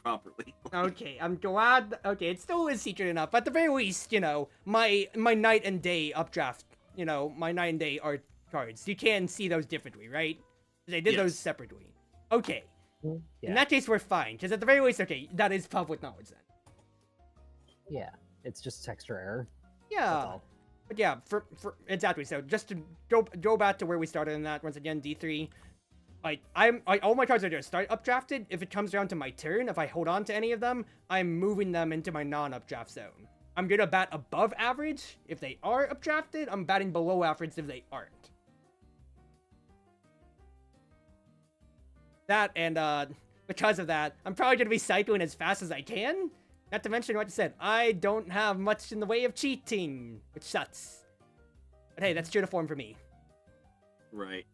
properly. Okay, I'm glad. Okay, it still is secret enough. But at the very least, you know, my night and day updraft, you know, my night and day art cards. You can see those differently, right? They did those Yes. separately. Okay. Yeah. In that case, we're fine. Because at the very least, okay, that is public knowledge then. Yeah. It's just texture error. Yeah. That's all. But yeah, for exactly. So just to go back to where we started in that once again, D3. Like all my cards are just start updrafted. If it comes down to my turn, if I hold on to any of them, I'm moving them into my non-updraft zone. I'm gonna bat above average if they are updrafted. I'm batting below average if they aren't. That and because of that, I'm probably gonna be cycling as fast as I can. Not to mention, like I said, I don't have much in the way of cheating, which sucks. But hey, that's true to form for me. Right.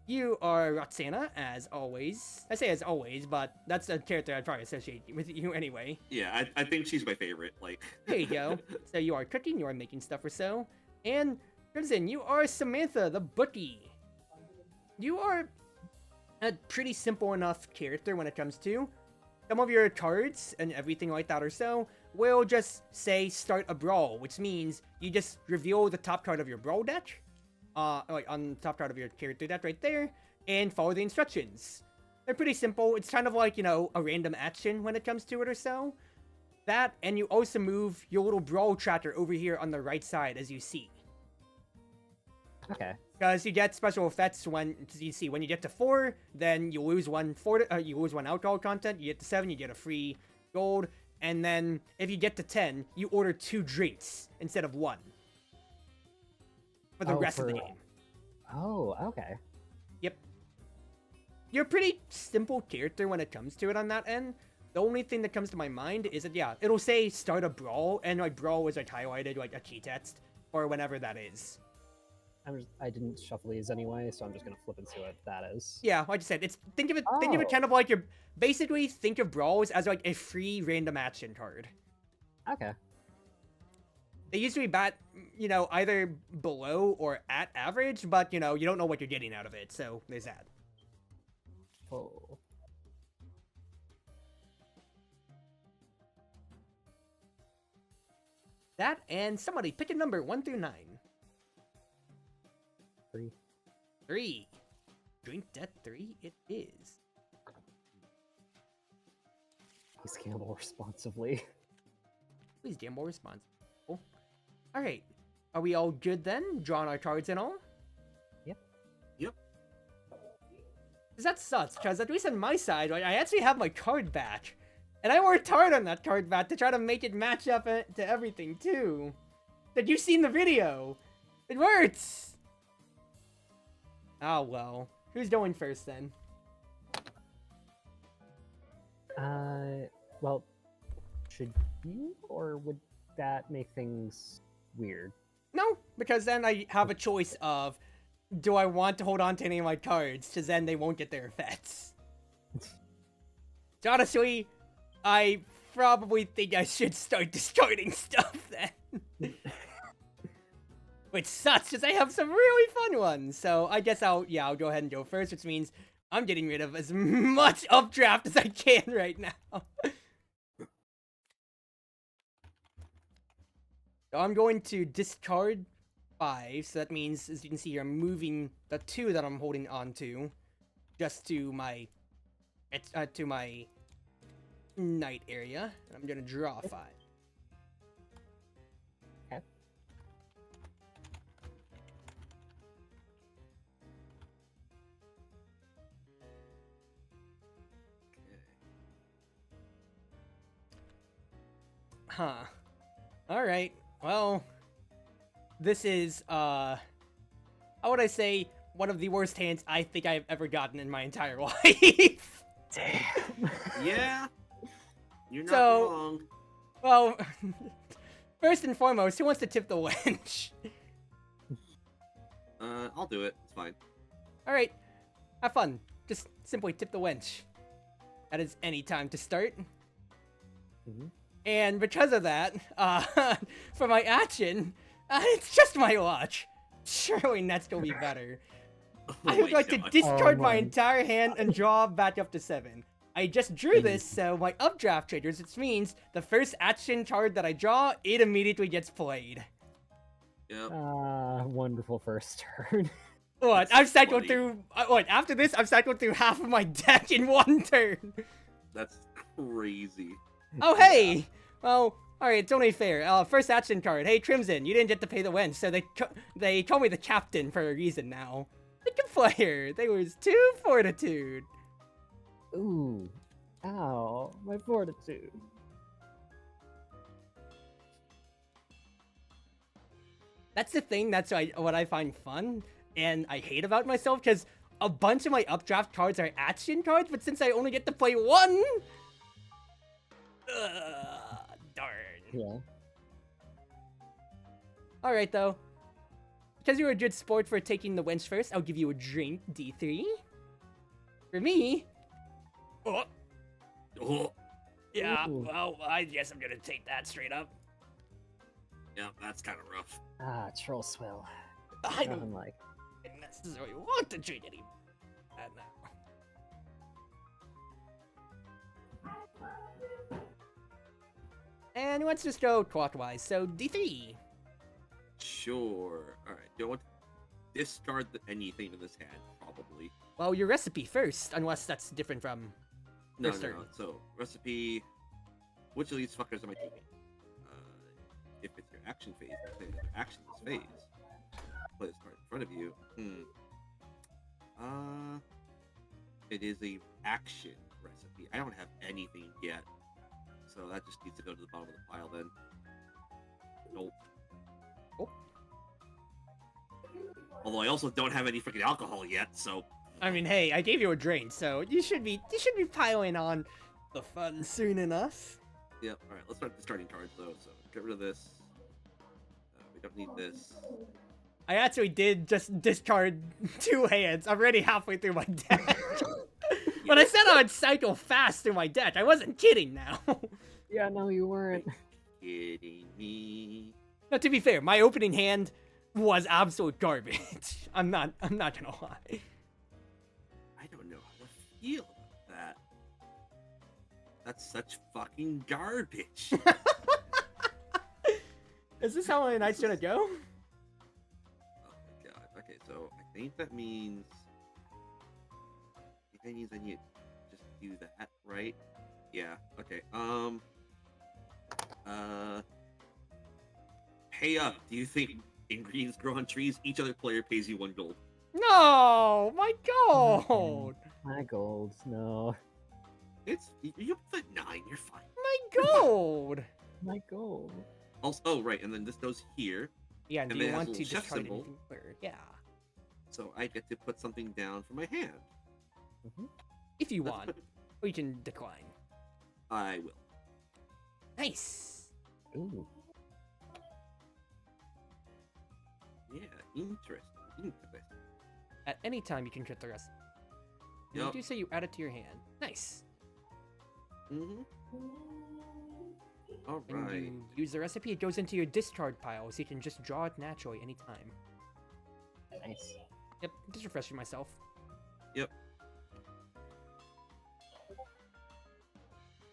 You are Roxana, as always. I say as always, but that's a character I'd probably associate with you anyway. Yeah, I think she's my favorite. Like. There you go. So you are cooking, you are making stuff or so. And Crimson, you are Samantha, the bookie. You are a pretty simple enough character when it comes to some of your cards and everything like that or so will just say start a brawl, which means you just reveal the top card of your brawl deck, like on the top card of your character deck right there, and follow the instructions. They're pretty simple. It's kind of like, you know, a random action when it comes to it or so. That, and you also move your little brawl tracker over here on the right side as you see. Okay. Because you get special effects when you get to 4, then you lose one alcohol content. You get to 7, you get a free gold, and then if you get to 10, you order 2 drinks instead of 1 for the rest of the game. Oh, okay. Yep. You're a pretty simple character when it comes to it on that end. The only thing that comes to my mind is that, yeah, it'll say start a brawl, and like brawl is like highlighted like a key text or whenever that is. I didn't shuffle these anyway, so I'm just gonna flip and see what that is. Yeah, like I said, think of it kind of like basically think of brawls as like a free random action card. Okay. They usually bat, you know, either below or at average, but you know, you don't know what you're getting out of it, so there's that. Oh. That and somebody pick a number 1 through 9. 3. 3. Drink Death 3 it is. Please gamble responsibly. Please gamble responsibly. Alright. Are we all good then? Drawing our cards and all? Yep. Yep. Because that sucks, because at least on my side, like, I actually have my card back. And I worked hard on that card back to try to make it match up to everything, too. That you've seen the video. It works! Oh, well. Who's going first, then? Well, should you, or would that make things weird? No, because then I have a choice of, do I want to hold on to any of my cards, because then they won't get their effects. So honestly, I probably think I should start discarding stuff then. Which sucks, because I have some really fun ones. So I guess I'll go ahead and go first, which means I'm getting rid of as much updraft as I can right now. So I'm going to discard 5, so that means, as you can see, I'm moving the 2 that I'm holding on to just to my night area, and I'm gonna draw 5. Okay. Huh. Alright, well, this is, how would I say, one of the worst hands I think I've ever gotten in my entire life. Damn. Yeah. You're not So- wrong. Well, first and foremost, who wants to tip the wench? I'll do it. It's fine. Alright, have fun. Just simply tip the wench. That is any time to start. Mm-hmm. And because of that, for my action, it's just my luck. Surely that's gonna be better. Oh I would my like to God. discard Oh my my- entire hand and draw back up to 7. I just drew this, so my updraft triggers, which means the first action card that I draw, it immediately gets played. Yep. Wonderful first turn. What? That's I've cycled funny. through. What? After this, I've cycled through half of my deck in one turn. That's crazy. Oh, hey! Well, alright, it's only fair. First action card. Hey, Crimson, you didn't get to pay the wench, so they call me the captain for a reason now. Pick a player. They was 2 fortitude. Ooh. Ow. My fortitude. That's the thing. That's what I find fun and I hate about myself, because a bunch of my updraft cards are action cards, but since I only get to play one, darn. Yeah. All right, though. Because you were a good sport for taking the wench first, I'll give you a drink, D3. For me, oh, Oh, yeah, Ooh. well, I guess I'm gonna take that straight up. yeah, that's kind of rough. Troll swill. I don't Nothing like. necessarily want to drink any that now. And let's just go clockwise. So D3. Sure. All right. You don't want to discard anything in this hand, probably. Well, your recipe first, unless that's different from. No, First no, turn. no. So, recipe. Which of these fuckers am I taking? If it's your action phase, play another action this phase. Play this card in front of you. It is a action recipe. I don't have anything yet, so that just needs to go to the bottom of the pile then. Nope. Oh. Although I also don't have any freaking alcohol yet, so I mean, hey, I gave you a drink, so you should be piling on the fun soon enough. yep. All right, let's start discarding cards though. So get rid of this. We don't need this. I actually did just discard 2 hands. I'm already halfway through my deck. But I said I would cycle fast through my deck. I wasn't kidding now. Yeah, no, you weren't. Kidding me? Now, to be fair, my opening hand was absolute garbage. I'm not gonna lie. I don't know how to feel about that. That's such fucking garbage. Is this how my night's gonna go? Oh my god. Okay, so I think that means. I need to just do that, right? Yeah. Okay. Pay up. Do you think ingredients grow on trees? Each other player pays you 1 gold. No, my gold. My gold. No. You put 9. You're fine. My gold. My gold. Also, oh right, and then this goes here. Yeah, and And do then you it has want a to little chef discard symbol. anything further? Yeah. So I get to put something down for my hand. If you That's want, what- or you can decline. I will. Nice. Ooh. Yeah, interesting. Interesting. At any time, you can get the rest. And Yup. You do say you add it to your hand. Nice. Mm-hmm. All And right. you use the recipe, it goes into your discard pile, so you can just draw it naturally anytime. Nice. Yep, just refreshing myself. Yep.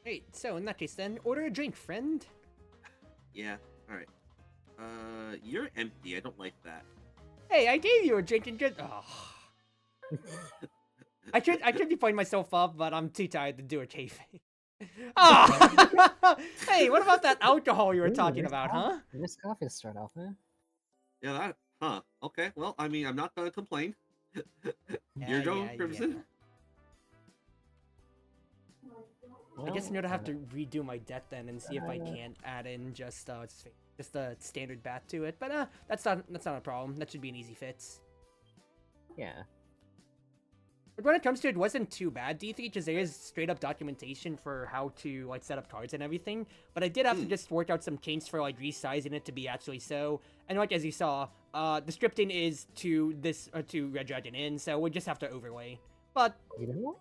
Hey, so in that case then, order a drink, friend. Yeah. All right. You're empty. I don't like that. Hey, I gave you a drink and good. Oh. I could be pulling myself up, but I'm too tired to do a kayfabe. Oh! Hey, what about that alcohol you were Ooh, talking nice about, coffee. huh? Nice coffee to start off, man. Yeah. That. Huh. Okay. Well, I mean, I'm not gonna complain. Yeah, You're going, yeah, Crimson. I guess I'm Well, gonna have to redo my deck then and see if I uh, can't add in just a standard bat to it. But that's not a problem. That should be an easy fix. Yeah. But when it comes to it, wasn't too bad, D3, because there is straight up documentation for how to like set up cards and everything. But I did have to just work out some kinks for like resizing it to be actually so. And like as you saw, the scripting is to this to Red Dragon Inn, so we'll just have to overlay. But You know what?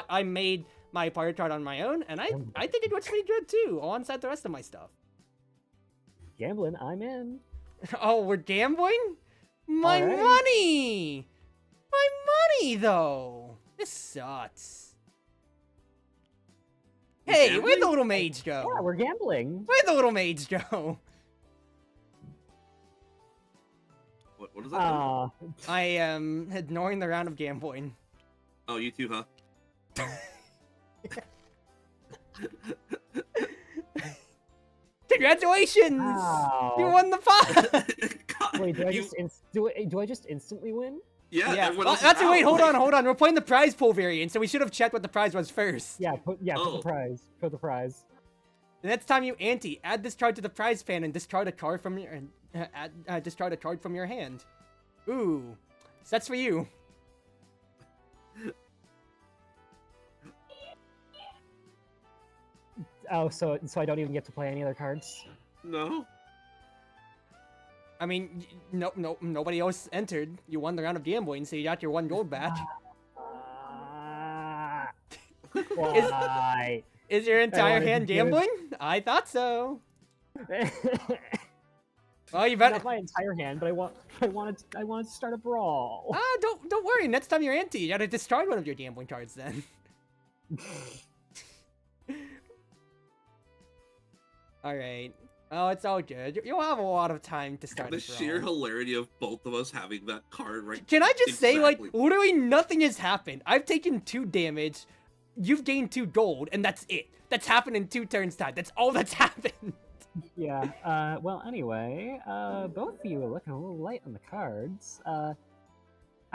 I made my pirate card on my own, and I think it looks pretty good too, alongside the rest of my stuff. Gambling, I'm in. Oh, we're gambling? My Alright. money! My money, though! This sucks. Hey, where'd the Gambling? little mage Yeah, go? we're gambling. Where'd the little mage go? What does that mean? I am ignoring the round of gambling. Oh, you too, huh? Congratulations! Wow. You won the pot! God, Wait, do I you- just do I just instantly win? Yeah, Yeah, everyone well, else is that's wait, out. hold on. We're playing the prize pool variant, so we should have checked what the prize was first. Yeah, put the Oh. prize. Put the prize. The next time you ante, add this card to the prize pan and discard a card from your discard a card from your hand. Ooh, so that's for you. Oh, so I don't even get to play any other cards? No. I mean, nobody else entered. You won the round of gambling, so you got your 1 gold back. Why? Is your entire wanted to hand give- gambling? I thought so. Well, you better. Not my entire hand, but I wanted to start a brawl. Don't worry. Next time you're ante, you gotta discard one of your gambling cards then. All right. Oh, it's all good. You'll have a lot of time to start The a sheer brawl. hilarity of both of us having that card right. Can I just say, like, Exactly. literally nothing has happened. I've taken 2 damage. You've gained 2 gold, and that's it. That's happened in 2 turns time. That's all that's happened. Yeah. Well, anyway, both of you are looking a little light on the cards. I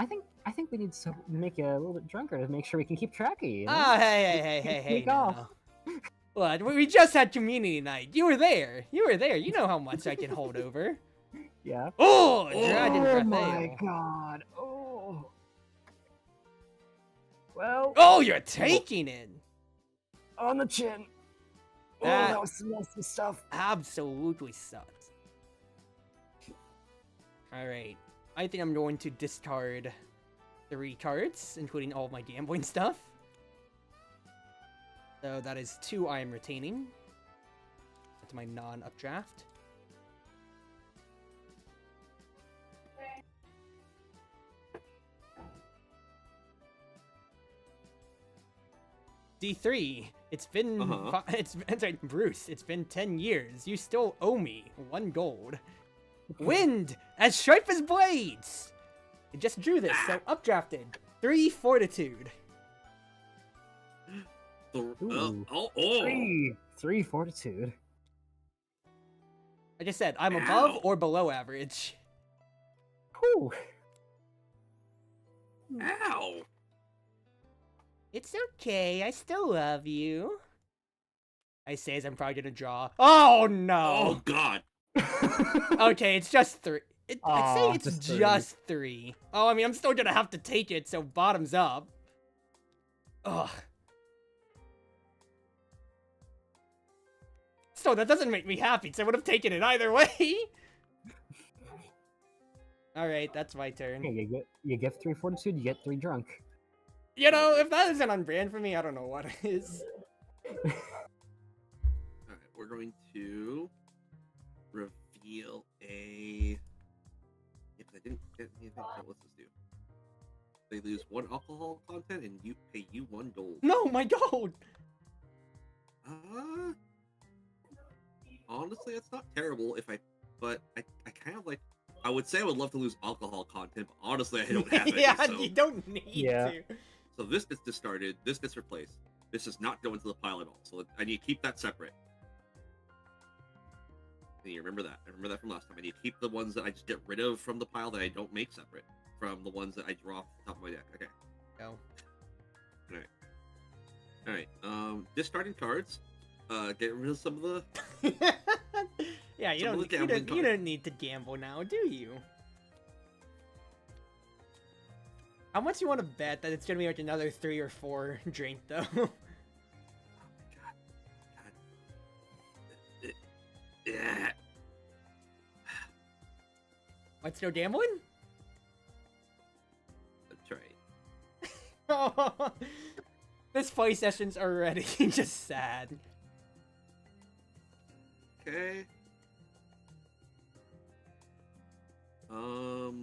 think we need to make you a little bit drunker to make sure we can keep track of you. You know? Ah, hey, Sneak now. off. What? We just had community night. You were there. You know how much I can hold over. Yeah. Oh, dragon breath my ale. god. Oh. Well, Oh, you're taking it. on the chin. Oh, That- that was some nasty stuff. Absolutely sucked. All right. I think I'm going to discard 3 cards, including all of my gambling stuff. So that is 2 I am retaining. That's my non-updraft. D3. It's been sorry, Bruce. It's been 10 years. You still owe me 1 gold. Wind as sharp as blades. I just drew this, so updrafted. 3 fortitude. Ooh. Oh. Three fortitude. Like I said, I'm above Ow. or below average. Whew. Ow. It's okay. I still love you. I say as I'm probably gonna draw. Oh Oh no. God. Okay, it's just 3. I'd Aw, say it's just just, 3. 3. Oh, I mean, I'm still gonna have to take it, so bottoms up. Ugh. So that doesn't make me happy, so I would have taken it either way. Alright, that's my turn. Okay, you get 3 fortitude, you get 3 drunk. You know, if that isn't on brand for me, I don't know what is. All right, we're going to reveal a. If I didn't get anything, so what's this do? They lose 1 alcohol content, and you pay you 1 gold. No, my gold! Honestly, that's not terrible. But I kind of like. I would say I would love to lose alcohol content, but honestly, I don't have any. Yeah, so. you don't need Yeah. to. So this gets discarded. This gets replaced. This does not go into the pile at all. So I need to keep that separate. And you remember that. I remember that from last time. I need to keep the ones that I just get rid of from the pile that I don't make separate from the ones that I draw off the top of my deck. Okay. Go. All right. Discarding cards. Get rid of some of the. Yeah, you Some of don't, the you, don't, gambling you cards. don't need to gamble now, do you? How much you want to bet that it's gonna be like another 3 or 4 drink though? Yeah. What's no gambling? That's right. Oh, this play session's already just sad. Okay. What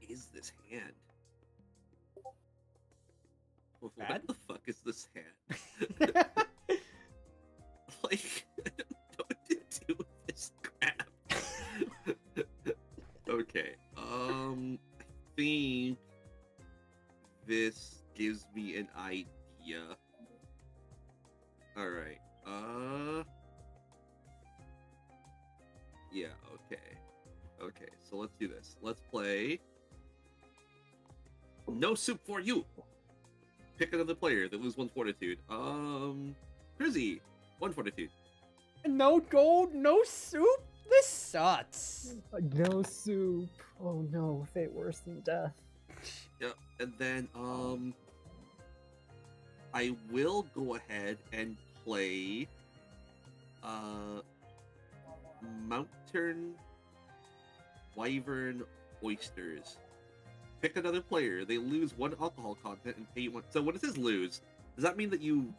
is this hand? What Bad? the fuck is this hat? Like, I don't know what to do with this crap. Okay, I think this gives me an idea. Alright, yeah, okay. Okay, so let's do this. Let's play No Soup for You! Pick another player that lose 1 fortitude. Cruzzy, 1 fortitude. No gold, no soup? This sucks. No soup. Oh no, fate worse than death. Yeah, and then, I will go ahead and play, Mountain Wyvern Oysters. Pick another player. They lose 1 alcohol content and pay 1. So when it says lose, does that mean that you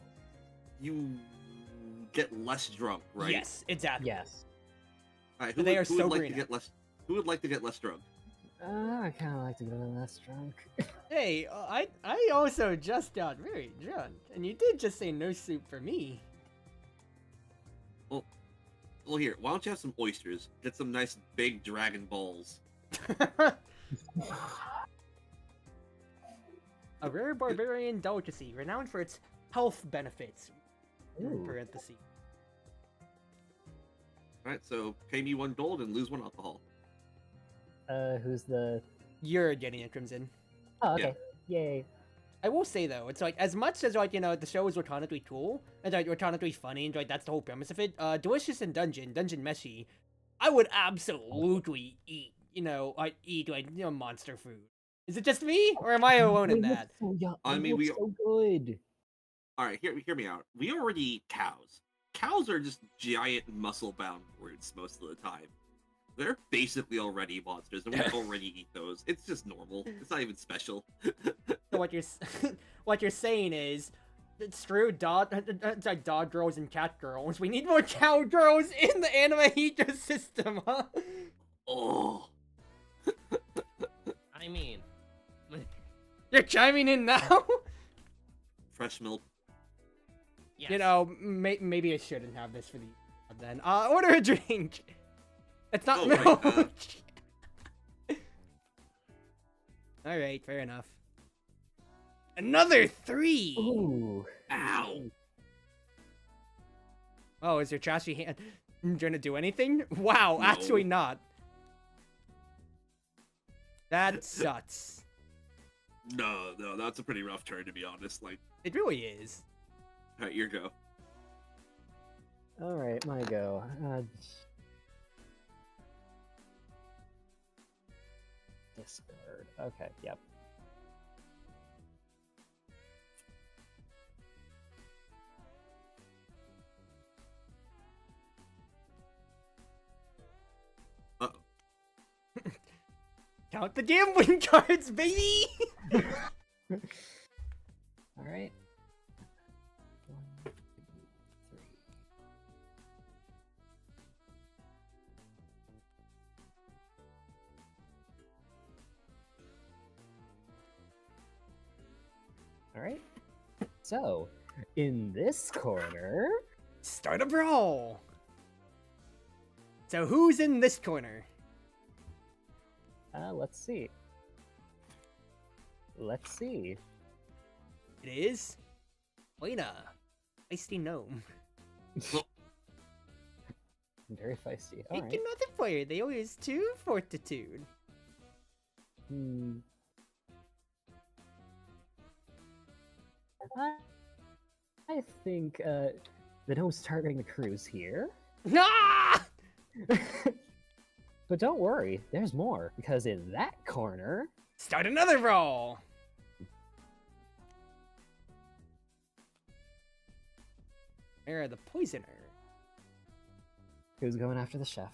get less drunk, right? Yes, exactly. Yes. All right, They are who so would like green to get less? Who would like to get less drunk? I kind of like to get a little less drunk. Hey, I also just got very drunk, and you did just say no soup for me. Well, here, why don't you have some oysters? Get some nice big Dragon Balls. A rare barbarian delicacy, renowned for its health benefits. In Ooh. parentheses. All right, so pay me 1 gold and lose 1 alcohol. Who's the... You're getting a crimson. Oh, okay. Yay. I will say though, it's like as much as like the show is retorically cool and like retorically funny and like that's the whole premise of it. Delicious and Dungeon Meshy, I would absolutely eat. I'd eat like monster food. Is it just me or am I alone in that? I mean, we so good. All right, hear me out. We already eat cows. Cows are just giant muscle-bound brutes most of the time. They're basically already monsters, and we already eat those. It's just normal. It's not even special. So what you're saying is, it's true. It's like dog girls and cat girls. We need more cow girls in the anime ecosystem, huh? Oh. I mean, You're chiming in now. Fresh milk. yes. Maybe I shouldn't have this for the then. Order a drink. It's not Oh, milk. right, All right, fair enough. Another 3. Ooh. Ow. Oh, is your trashy hand trying to do anything? Wow, No. actually not. That sucks. No, that's a pretty rough turn, to be honest. Like, It really is. all right, your go. All right, my go. Discard. Okay, yep. Uh-oh. Count the gambling cards, baby! All right. 1, 2, 3. All right. So, in this corner, Start a brawl! So who's in this corner? let's see. Let's see. It is... Lena. Feisty gnome. Very feisty. All Pick right. another player. They always 2 fortitude. Hmm. I think the gnome's targeting the cruise here. Ah! But don't worry, there's more, because in that corner, Start another brawl! Mara the Poisoner. who's going after the chef?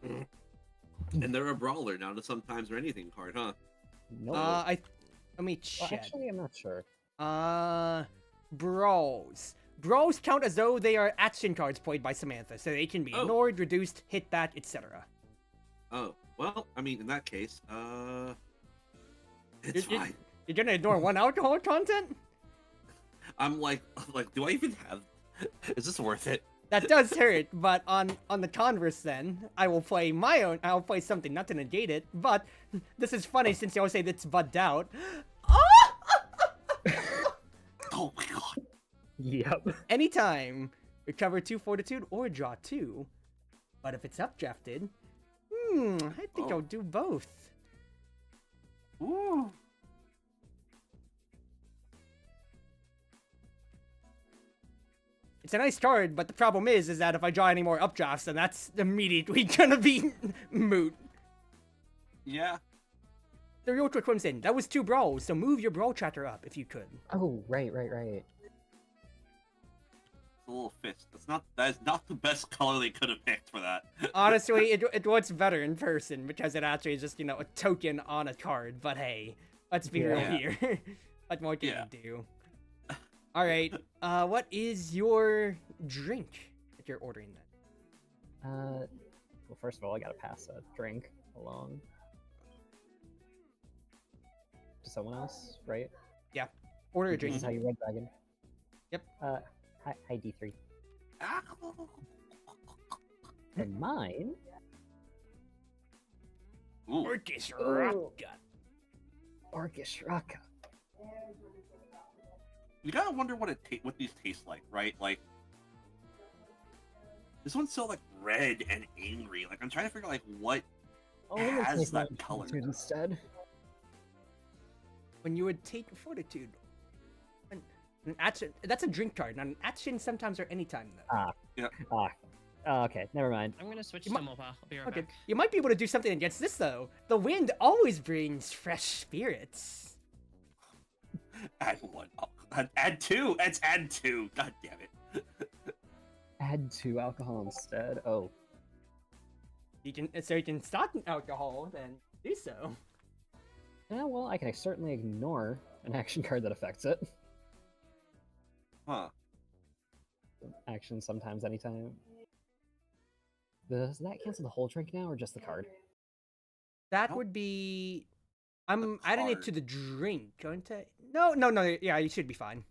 And they're a brawler now to sometimes or anything card, huh? Nope. Let me Well, check. actually, I'm not sure. Brawls. Brawls count as though they are action cards played by Samantha, so they can be Oh. ignored, reduced, hit back, etc. Oh, well, I mean, in that case, it's Did fine. You're gonna ignore one alcohol content? I'm like, do I even have? Is this worth it? That does hurt, but on the converse then, I will play my own, I'll play something not to negate it, but this is funny since you always say it's bugged out. Oh my god. Yep. Anytime, recover 2 fortitude or draw 2. But if it's updrafted, I think I'll do both. Ooh. It's a nice card, but the problem is that if I draw any more updrafts, then that's immediately gonna be moot. Yeah. The real quick comes in. That was 2 brawls, so move your brawl tracker up if you could. Oh, right. A little fist. That is not the best color they could have picked for that. Honestly, it looks better in person because it actually is just, you know, a token on a card. But hey, let's be real here. What more can you do? All right. What is your drink that you're ordering then? Well, first of all, I gotta pass a drink along to someone else, right? Yeah. Order a drink. This is how you Red Dragon. Yep. Hi D3. Ow. And mine. Ooh. Orcish Raka. Orcish Raka. You gotta wonder what what these taste like, right? Like, this one's so like red and angry. Like, I'm trying to figure out like what has that color. Instead. When you would take fortitude. An action, that's a drink card. Now, an action sometimes or anytime though. Okay, never mind. I'm gonna switch to MOBA. I'll be right back. You might be able to do something against this though. The wind always brings fresh spirits. Add 1. Add 2. Let's add 2. God damn it. Add 2 alcohol instead. Oh. You can stock alcohol, then do so. Yeah, well, I can certainly ignore an action card that affects it. Huh. Action sometimes, anytime. Does that cancel the whole drink now, or just the card? That would be. I'm adding it to card. the drink, aren't I? No. Yeah, you should be fine.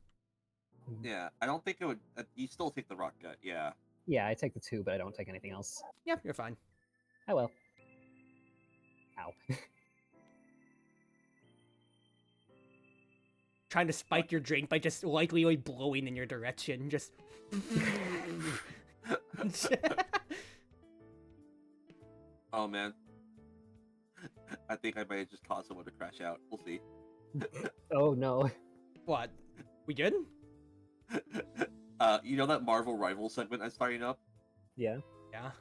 Yeah, I don't think it would. You still take the rock gut, yeah. Yeah, I take the 2, but I don't take anything else. Yeah, you're fine. Oh well. Ow. Trying to spike your drink by just likely blowing in your direction. Just. Oh man. I think I might have just caused someone to crash out. We'll see. Oh no. What? We good? You know that Marvel Rival segment I'm starting up? Yeah. Yeah.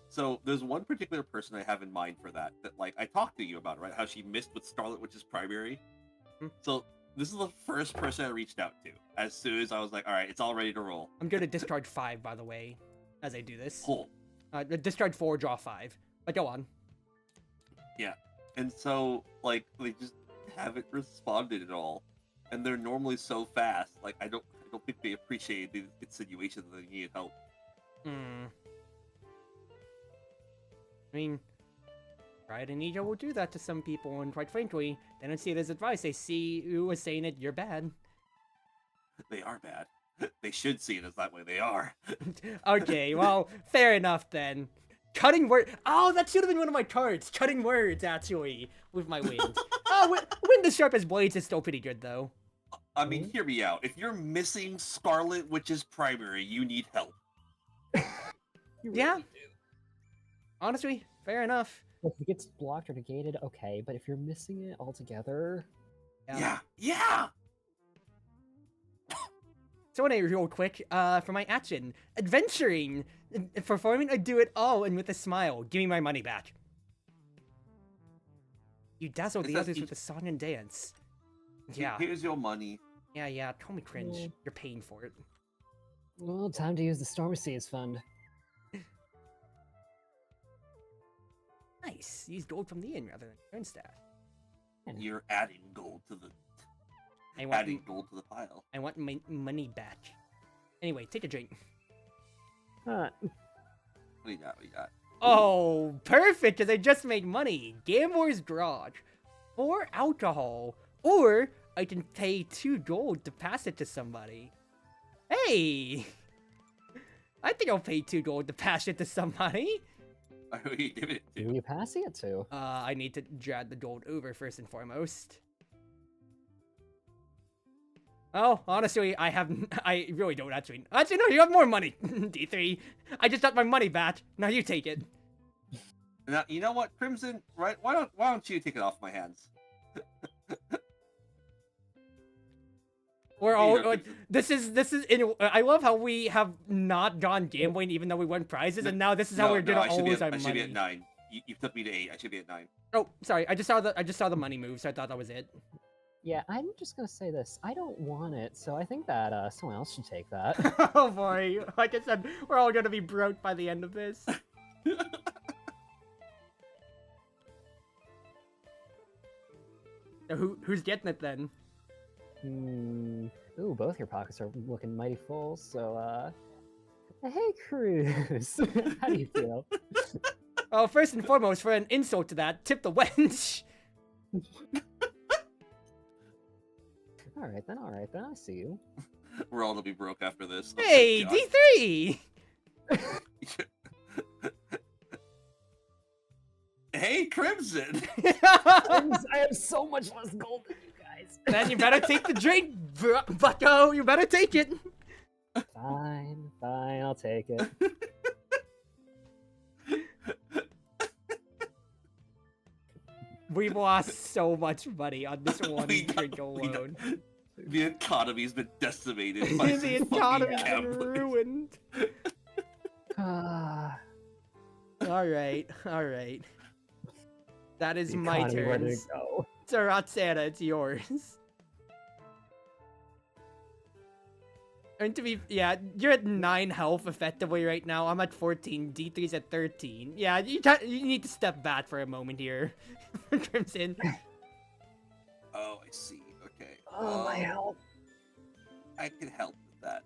So there's one particular person I have in mind for that like I talked to you about, right? How she missed with Scarlet Witch's primary. So this is the first person I reached out to. As soon as I was like, all right, it's all ready to roll. I'm gonna discard 5, by the way, as I do this. Cool. Discard 4, draw 5. But go on. Yeah. And so, like, they just haven't responded at all. And they're normally so fast. Like, I don't think they appreciate the insinuation that they needed help. I mean, Pride and Ego will do that to some people, and quite frankly, they don't see it as advice. They see you as saying it, you're bad. They are bad. They should see it as that way. They are. Okay, well, fair enough then. Cutting word. Oh, that should have been one of my cards. Cutting words, actually, with my wind. Wind as sharp as blades is still pretty good, though. I mean, hear me out. If you're missing Scarlet Witch's primary, you need help. Yeah. Honestly, fair enough. If it gets blocked or negated, okay, but if you're missing it altogether... Yeah! So anyway, real quick, for my action, adventuring, performing a do it all and with a smile, give me my money back. You dazzle the others with a song and dance. Yeah. Here's your money. Yeah, call me cringe. You're paying for it. Well, time to use the Storm Seas Fund. Nice. Use gold from the inn rather than your own staff. You're adding gold to the... gold to the pile. I want my money back. Anyway, take a drink. What do you got? Oh, perfect, because I just made money. Gambler's Garage. 4 alcohol Or I can pay 2 gold to pass it to somebody. Hey! I think I'll pay 2 gold to pass it to somebody. Who are you giving it Who to? are you passing it to? I need to drag the gold over first and foremost. Oh, honestly, I really don't actually. Actually, no, you have more money, D3. I just got my money back. Now you take it. Now, you know what, Crimson? Right? Why don't you take it off my hands? We're all Here, like, Crimson. this is. I love how we have not gone gambling even though we won prizes, and now this is how we're gonna always have I should be money. at 9. You took me to 8. I should be at 9. Oh, sorry. I just saw the money move, so I thought that was it. Yeah, I'm just gonna say this. I don't want it, so I think that someone else should take that. Oh boy, like I said, we're all gonna be broke by the end of this. So who's getting it then? Ooh, both your pockets are looking mighty full. So, hey, Cruz, how do you feel? Well, first and foremost, for an insult to that, tip the wench. All right then, I see you. We're all gonna be broke after this. Oh, Hey, God. D3. Hey, Crimson! I have so much less gold than you guys. Then you better take the drink, bucko. You better take it. Fine, I'll take it. We've lost so much money on this one We know, drink we know. alone. The economy's been decimated by The some economy's fucking been gamblers. ruined. Ah, All right. That is the my economy, where turn. did it go? So Roxana, it's yours. And to be, yeah, you're at 9 health effectively right now. I'm at 14. D3's at 13. Yeah, you need to step back for a moment here, Crimson. Oh, I see. Okay. Oh, my health. I can help with that.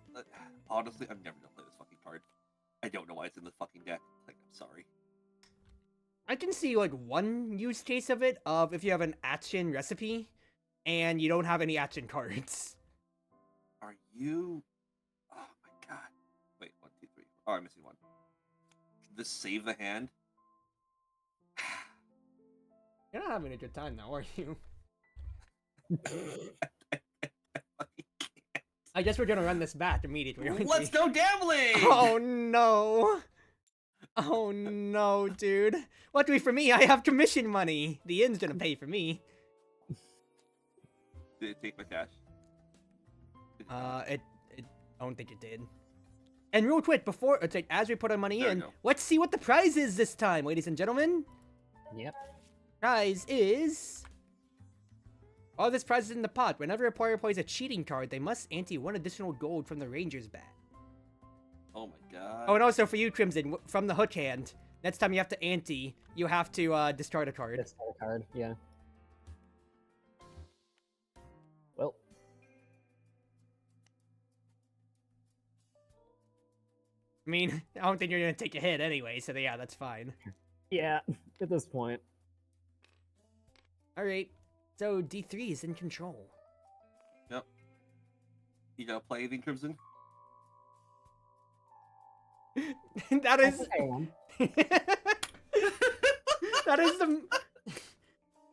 Honestly, I'm never gonna play this fucking card. I don't know why it's in the fucking deck. Like, I'm sorry. I can see like one use case of it, of if you have an action recipe and you don't have any action cards. Are you? Oh my god. Wait, 1, 2, 3, 4. Oh, I'm missing one. This save the hand. You're not having a good time now, are you? I guess we're gonna run this back immediately. aren't Let's we? go gambling! Oh no! Oh no, dude. Luckily for me, I have commission money. The inn's gonna pay for me. Did it take my cash? I don't think it did. And real quick, before it's like as we put our money There we in, go. let's see what the prize is this time, ladies and gentlemen. Yep. Prize is. All this prize is in the pot. Whenever a player plays a cheating card, they must ante 1 additional gold from the Ranger's bag. Oh my god. Oh, and also for you, Crimson, from the hook hand, next time you have to ante, you have to discard a card. That's not a card, yeah. Well, I mean, I don't think you're gonna take a hit anyway, so yeah, that's fine. yeah, at this point. Alright, so D3 is in control. Yep. You gonna play anything, Crimson? That is... I am. That is the...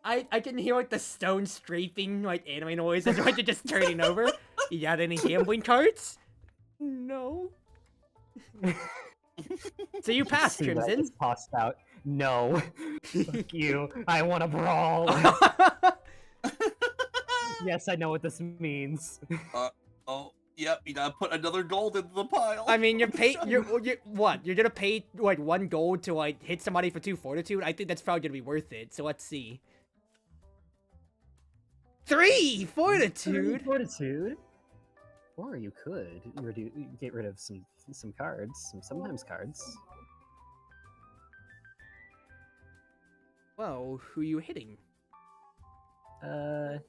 I can hear like the stone scraping like anime noise as like just turning over. You got any gambling cards? No. So you pass, See that Crimson. just tossed out. No. Fuck you. I want to brawl. Yes, I know what this means. Oh, yep. You gotta put another gold into the pile. I mean, you're what? You're gonna pay like 1 gold to like hit somebody for 2 fortitude? I think that's probably gonna be worth it. So let's see. 3 fortitude. Fortitude. Or you could get rid of some cards, sometimes cards. Whoa, who are you hitting? I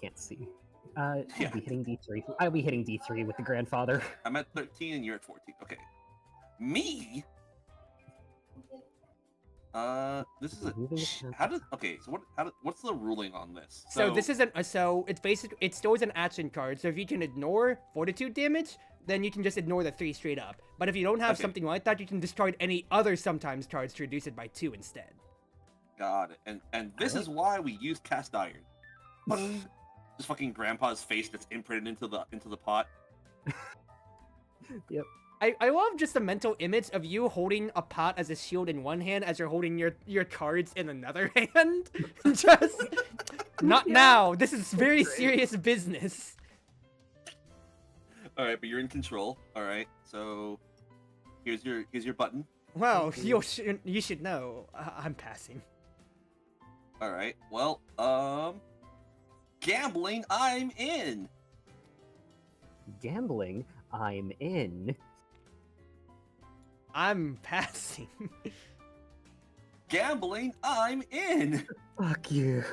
can't see. I'll Yeah. be hitting D3. I'll be hitting D3 with the grandfather. I'm at 13 and you're at 14. Okay. Me? This is a. Moving it How does? Okay, so what's the ruling on this? So this isn't so it's basically it stores an action card. So if you can ignore fortitude damage, then you can just ignore the 3 straight up. But if you don't have Okay. something like that, you can discard any other sometimes cards to reduce it by 2 instead. Got it. And this is why we use cast iron. Just fucking grandpa's face that's imprinted into the pot. Yep. I love just the mental image of you holding a pot as a shield in one hand as you're holding your cards in another hand. Just not now. This is very serious business. All right, but you're in control. All right, so here's your button. Well, you should know. I'm passing. All right. Well, gambling. I'm in. Gambling, I'm in. I'm passing. Gambling. I'm in. Fuck you.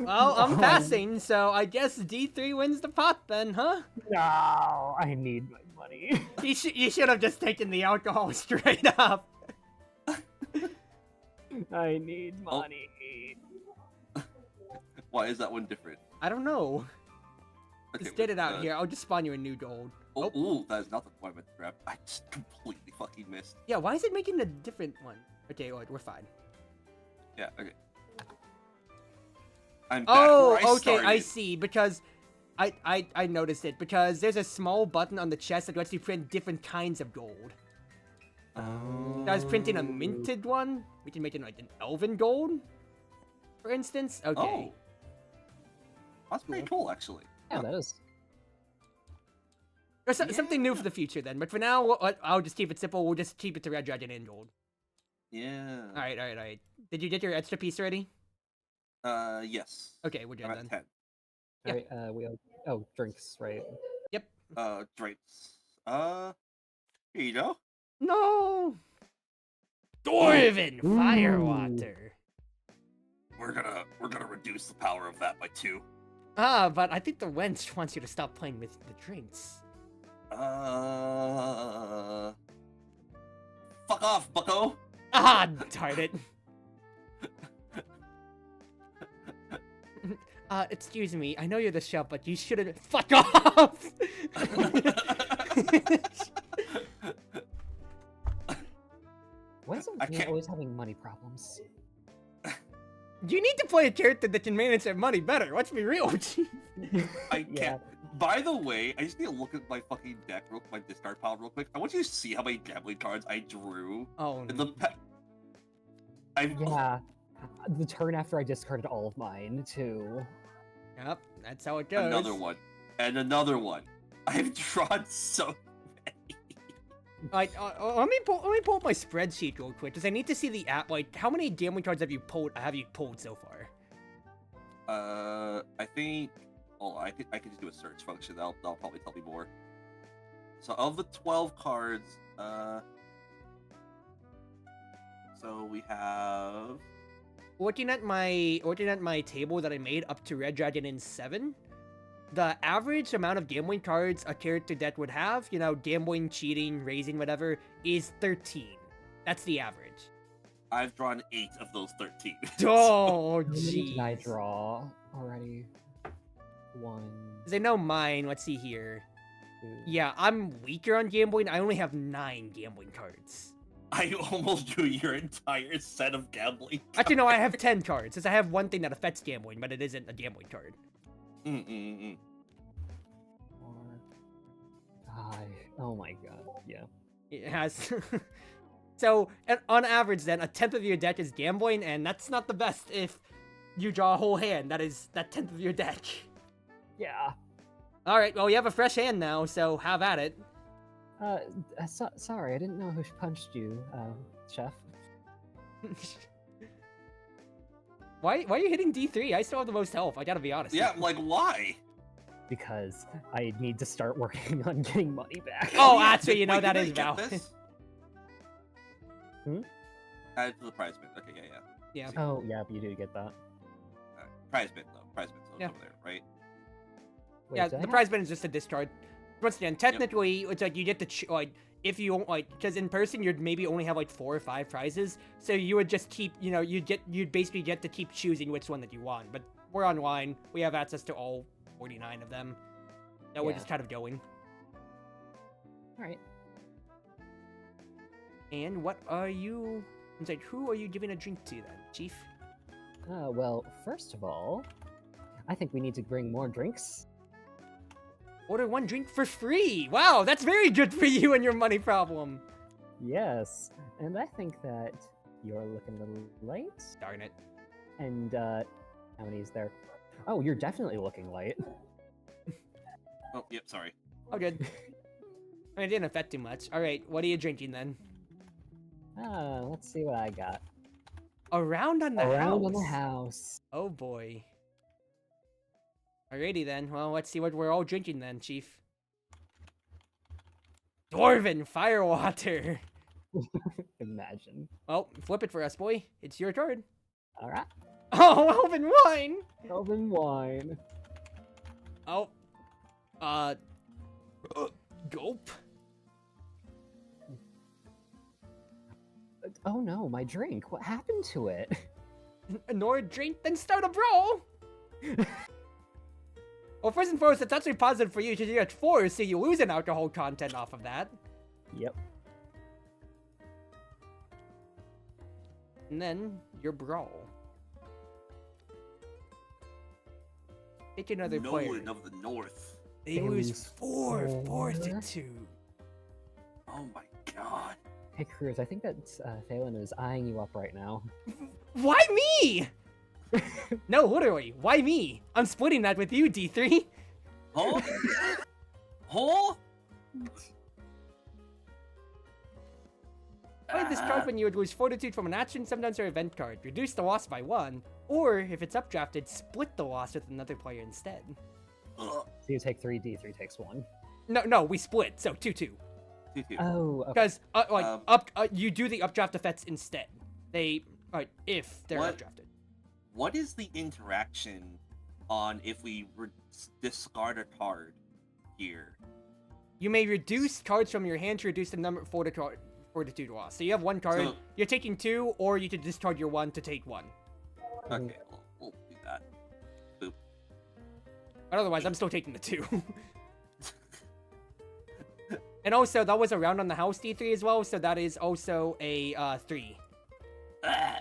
Well, I'm passing, so I guess D3 wins the pot then, huh? No, I need my money. You should have just taken the alcohol straight up. I need Oh. money. Why is that one different? I don't know. Okay, Just get it out uh, here. I'll just spawn you a new gold. Oh, ooh, that is not the point I meant to grab. I just completely fucking missed. Yeah, why is it making a different one? Okay, wait, we're fine. Yeah. Okay. I'm back Oh, where I okay, I started. see. Because I noticed it. Because there's a small button on the chest that lets you print different kinds of gold. Oh. I was printing a minted one. We can make it like an elven gold, for instance. Okay. Oh. That's pretty cool, actually. Yeah, that is. Or something new for the future then. But for now, I'll just keep it simple. We'll just keep it to Red Dragon and gold. Yeah. All right. Did you get your extra piece already? Yes. Okay, we're good I'm then. at 10. Yeah. Alright, we all drinks, right? Yep. Drapes. Here you go. No. Dwarven Ooh. firewater. We're gonna reduce the power of that by 2. Ah, but I think the wench wants you to stop playing with the drinks. Fuck off, bucko. Ah, darn it. Excuse me. I know you're the chef, but you should have. Fuck off! Why is I it can't- always having money problems? You need to play a character that can manage their money better. Let's be real. I can't. Yeah. By the way, I just need to look at my fucking deck, my discard pile real quick. I want you to see how many gambling cards I drew Oh, in the Yeah. The turn after I discarded all of mine, too. yep. That's how it goes. Another one. And another one. I've drawn so Like, let me pull up my spreadsheet real quick, because I need to see the app. Like, how many gambling cards have you pulled so far? I think. Oh, I could just do a search function. That'll probably tell me more. So of the 12 cards, so we have. Looking at my table that I made up to Red Dragon in 7, the average amount of gambling cards a character deck would have, you know, gambling, cheating, raising, whatever, is 13. That's the average. I've drawn 8 of those 13. Oh, How many did I jeez. draw already? 1, Because I know mine. Let's see here. 2. Yeah, I'm weaker on gambling. I only have 9 gambling cards. I almost drew your entire set of gambling. Actually, no, I have 10 cards, because I have one thing that affects gambling, but it isn't a gambling card. 4, 5. Oh my god, yeah. It has. So, on average, then, a tenth of your deck is gambling, and that's not the best if you draw a whole hand. That is that tenth of your deck. Yeah. All right, well, you have a fresh hand now, so have at it. Sorry, I didn't know who punched you, chef. Why are you hitting D3? I still have the most health. I gotta be honest. Yeah, like why? Because I need to start working on getting money back. Oh, yeah, actually, you know, wait, that did I is get valid. this? Hmm? Add it to the prize bid. Okay, yeah. Yeah. Oh, yeah, you do get that. Prize bid, though. Prize bid, so Yeah. it's over there, right? Wait, Yeah, did I the have- prize bin is just a discard. Once again, technically, it's like you get to like if you don't like, because in person you'd maybe only have like 4 or 5 prizes, so you would just keep, you know, you'd basically get to keep choosing which one that you want. But we're online, we have access to all 49 of them. That we're just kind of going. All right. And what are you? I'm like, who are you giving a drink to then, Chief? Well, first of all, I think we need to bring more drinks. Order 1 drink for free. Wow, that's very good for you and your money problem. Yes, and I think that you're looking a little late. Darn it. And how many is there? Oh, you're definitely looking late. Oh, yep, sorry. Oh, good. I mean, it didn't affect too much. All right, what are you drinking then? Let's see what I got. Around on the house. Around on the house. Oh boy. Alrighty then. Well, let's see what we're all drinking then, Chief. Dwarven Firewater. Imagine. Well, flip it for us, boy. It's your turn. All right. Oh, Elven Wine! Elven wine. Oh. Gulp. Oh no, my drink. What happened to it? Nor drink, then start a brawl! Well, first and foremost, it's actually positive for you because you're at 4, so you lose an alcohol content off of that. Yep. And then, your brawl. Pick another player. Nolan of the North. They lose 4 fortitude. Oh my god. Hey, Cruz, I think that Thalen is eyeing you up right now. Why me? No, literally, why me? I'm splitting that with you, D3. Huh? Huh? Play this card when you would lose fortitude from an action, sometimes or event card. Reduce the loss by 1, or if it's updrafted, split the loss with another player instead. Ugh. So you take 3, D3 takes 1. No, we split, so 2-2. 2-2. Oh, okay. Because, you do the updraft effects instead. If they're What? updrafted. What is the interaction on if we discard a card here? You may reduce cards from your hand to reduce the number of fortitude loss. So you have 1 card, So- you're taking 2, or you could discard your 1 to take 1. Okay, we'll do that. Boop. But otherwise, I'm still taking the 2. And also, that was around on the house D3 as well, so that is also a 3. Ah,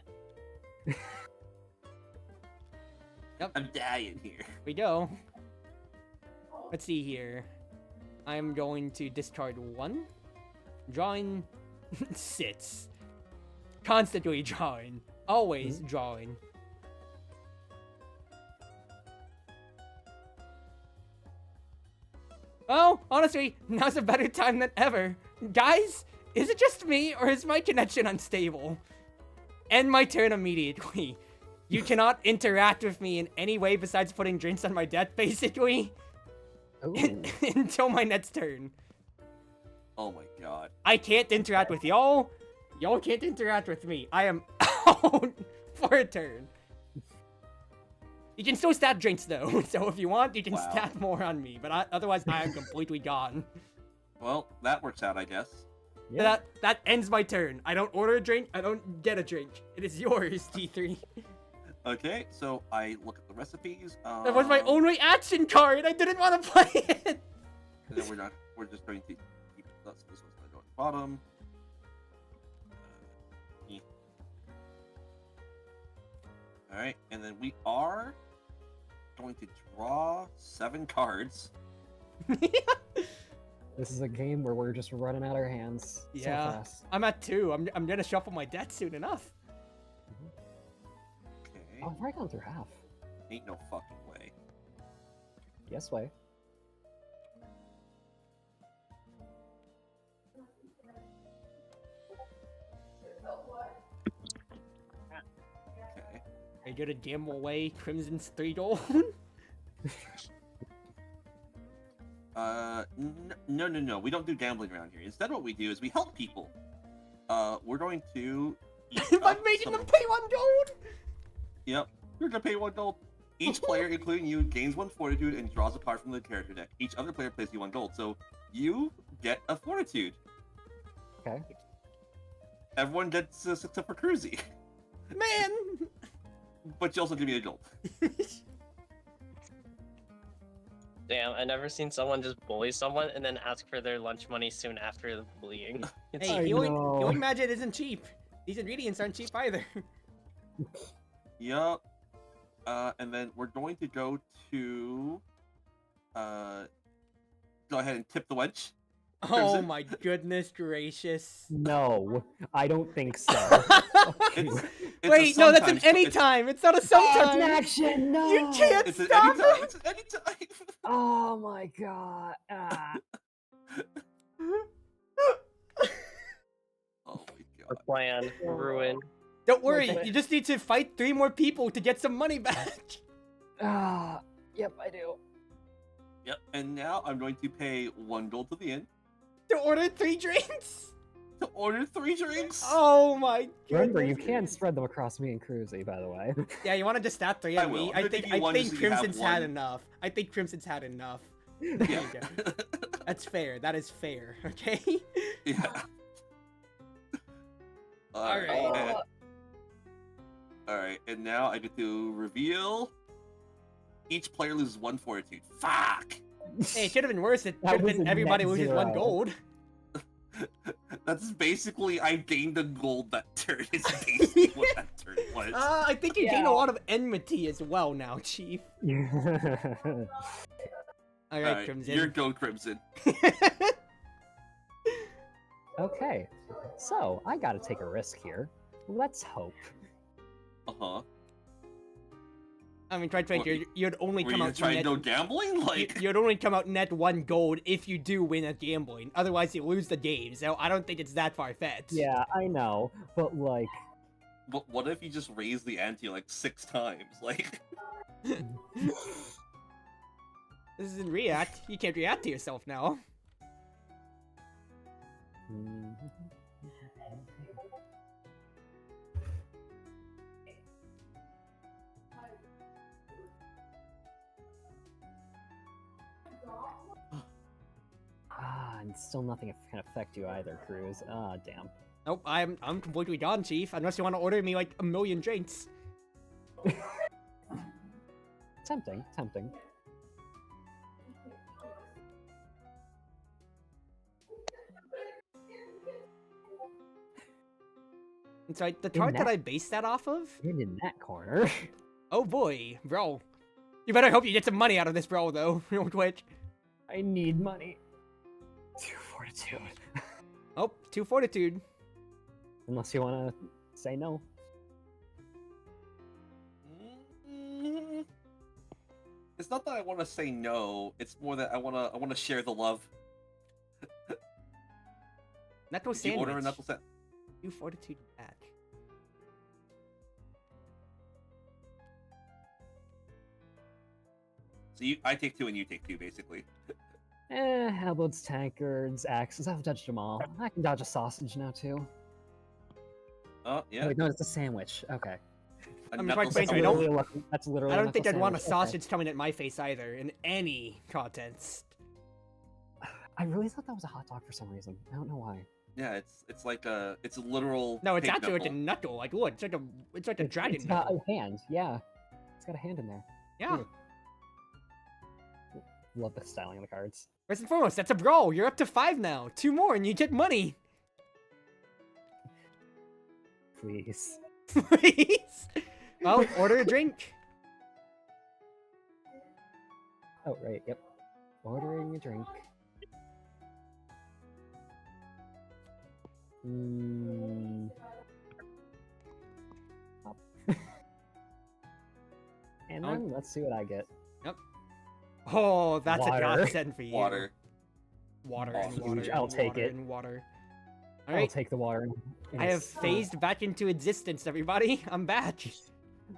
Yep. I'm dying here. Here we go. Let's see here. I'm going to discard 1. Drawing sits. Constantly drawing. Always drawing. Well, honestly, now's a better time than ever. Guys, is it just me, or is my connection unstable? End my turn immediately. You cannot interact with me in any way besides putting drinks on my deck, basically. Ooh. Until my next turn. Oh my god. I can't interact with y'all. Y'all can't interact with me. I am out for a turn. You can still stat drinks though, so if you want, you can Wow. stat more on me. But otherwise, I am completely gone. Well, that works out, I guess. Yeah. That ends my turn. I don't order a drink. I don't get a drink. It is yours, T3. Okay, so I look at the recipes. That was my only action card. I didn't want to play it. And then we're just going to keep this one's gonna go at the bottom. Alright, and then we are going to draw 7 cards. This is a game where we're just running out our hands Yeah. so fast. I'm at 2. I'm gonna shuffle my deck soon enough. Okay. Oh, I've already gone through half. Ain't no fucking way. Yes, way. Okay. Are you gonna gamble away Crimson's 3 gold? No. We don't do gambling around here. Instead, what we do is we help people. We're going to. I'm making them pay 1 gold. Yep. You're gonna pay 1 gold. Each player, including you, gains 1 fortitude and draws a card from the character deck. Each other player pays you 1 gold. So you get a fortitude. Okay. Everyone gets except for Cruzy. Man! But you also give me a gold. Damn, I never seen someone just bully someone and then ask for their lunch money soon after the bullying. It's Hey, I know. healing magic isn't cheap. These ingredients aren't cheap either. Yup. And then we're going to go to go ahead and tip the wedge. Oh Crimson? my goodness gracious. No, I don't think so. It's a Wait, no, that's an sometimes- anytime. It's not a Oh, it's sometimes. an action. No. You can't It's an stop anytime. it. It's an anytime. Oh my god. Ah. Oh my the god. plan ruined. Don't worry, Okay. you just need to fight 3 more people to get some money back. Ah. Yep, I do. Yep. And now I'm going to pay 1 gold to the inn To order 3 drinks. to order 3 drinks. Oh my goodness. Remember, you can spread them across me and Cruzy, by the way. Yeah, you want to just stat 3 I on will. me? I'm I gonna think give you one just so you have Crimson's had one. enough. I think Crimson's had enough. There Yeah. you go. That's fair. That is fair. Okay. Yeah. Alright. and- Alright, and now I get to reveal. Each player loses 1 fortitude. Fuck! Hey, it should have been worse. It That should have was been a everybody net loses 1 zero. gold. That's basically I gained a gold that turn. Is basically what that turn was. I think you gain a lot of enmity as well now, Chief. Alright, Alright, Crimson. you're go Crimson. Okay, so I gotta take a risk here. Let's hope. Uh-huh. I mean, try to What, think, you'd only Were come you out trying net... to go gambling? Like, You'd only come out net 1 gold if you do win at gambling. Otherwise, you lose the game. So I don't think it's that far-fetched. Yeah, I know, but like, what if you just raise the ante like 6 times? Like, This isn't React. You can't react to yourself now. and still nothing can affect you either, Cruz. Ah, damn. Nope, I'm completely gone, Chief. Unless you want to order me like a million drinks. Tempting, tempting. And so the chart that that- I based that off of. And in that corner. Oh boy, bro. You better hope you get some money out of this, bro. Though, real quick. I need money. 2 fortitude. Oh, 2 fortitude. Unless you want to say no. it's not that I want to say no. It's more that I want to share the love. Knuckle Do you order a sandwich. knuckle set? 2 fortitude batch. So I take 2 and you take 2, basically. Halberds, tankards, axes. I've dodged them all. I can dodge a sausage now too. Oh Oh, yeah. wait, no, it's a sandwich. Okay. A I mean, knuckle quite set. frankly, I don't- That's literally. I a don't think knuckle I'd want a sandwich. Okay. sausage coming at my face either in any context. I really thought that was a hot dog for some reason. I don't know why. Yeah, it's like a literal. No, it's pig actually like a knuckle. knuckle. Like, look, it's like a dragon It's got knuckle. a hand. Yeah. It's got a hand in there. Yeah. Weird. Love the styling of the cards. First and foremost, that's a brawl. You're up to 5 now. 2 more, and you get money. Please. Please. Well, order a drink. Oh, right. Yep. Ordering a drink. Mm. Up. And then let's see what I get. Oh, that's Water. a godsend for you. Water. Water Oh, and water. huge. and I'll take water it. And water. I'll Alright, take the water. I have phased back into existence, everybody. I'm back.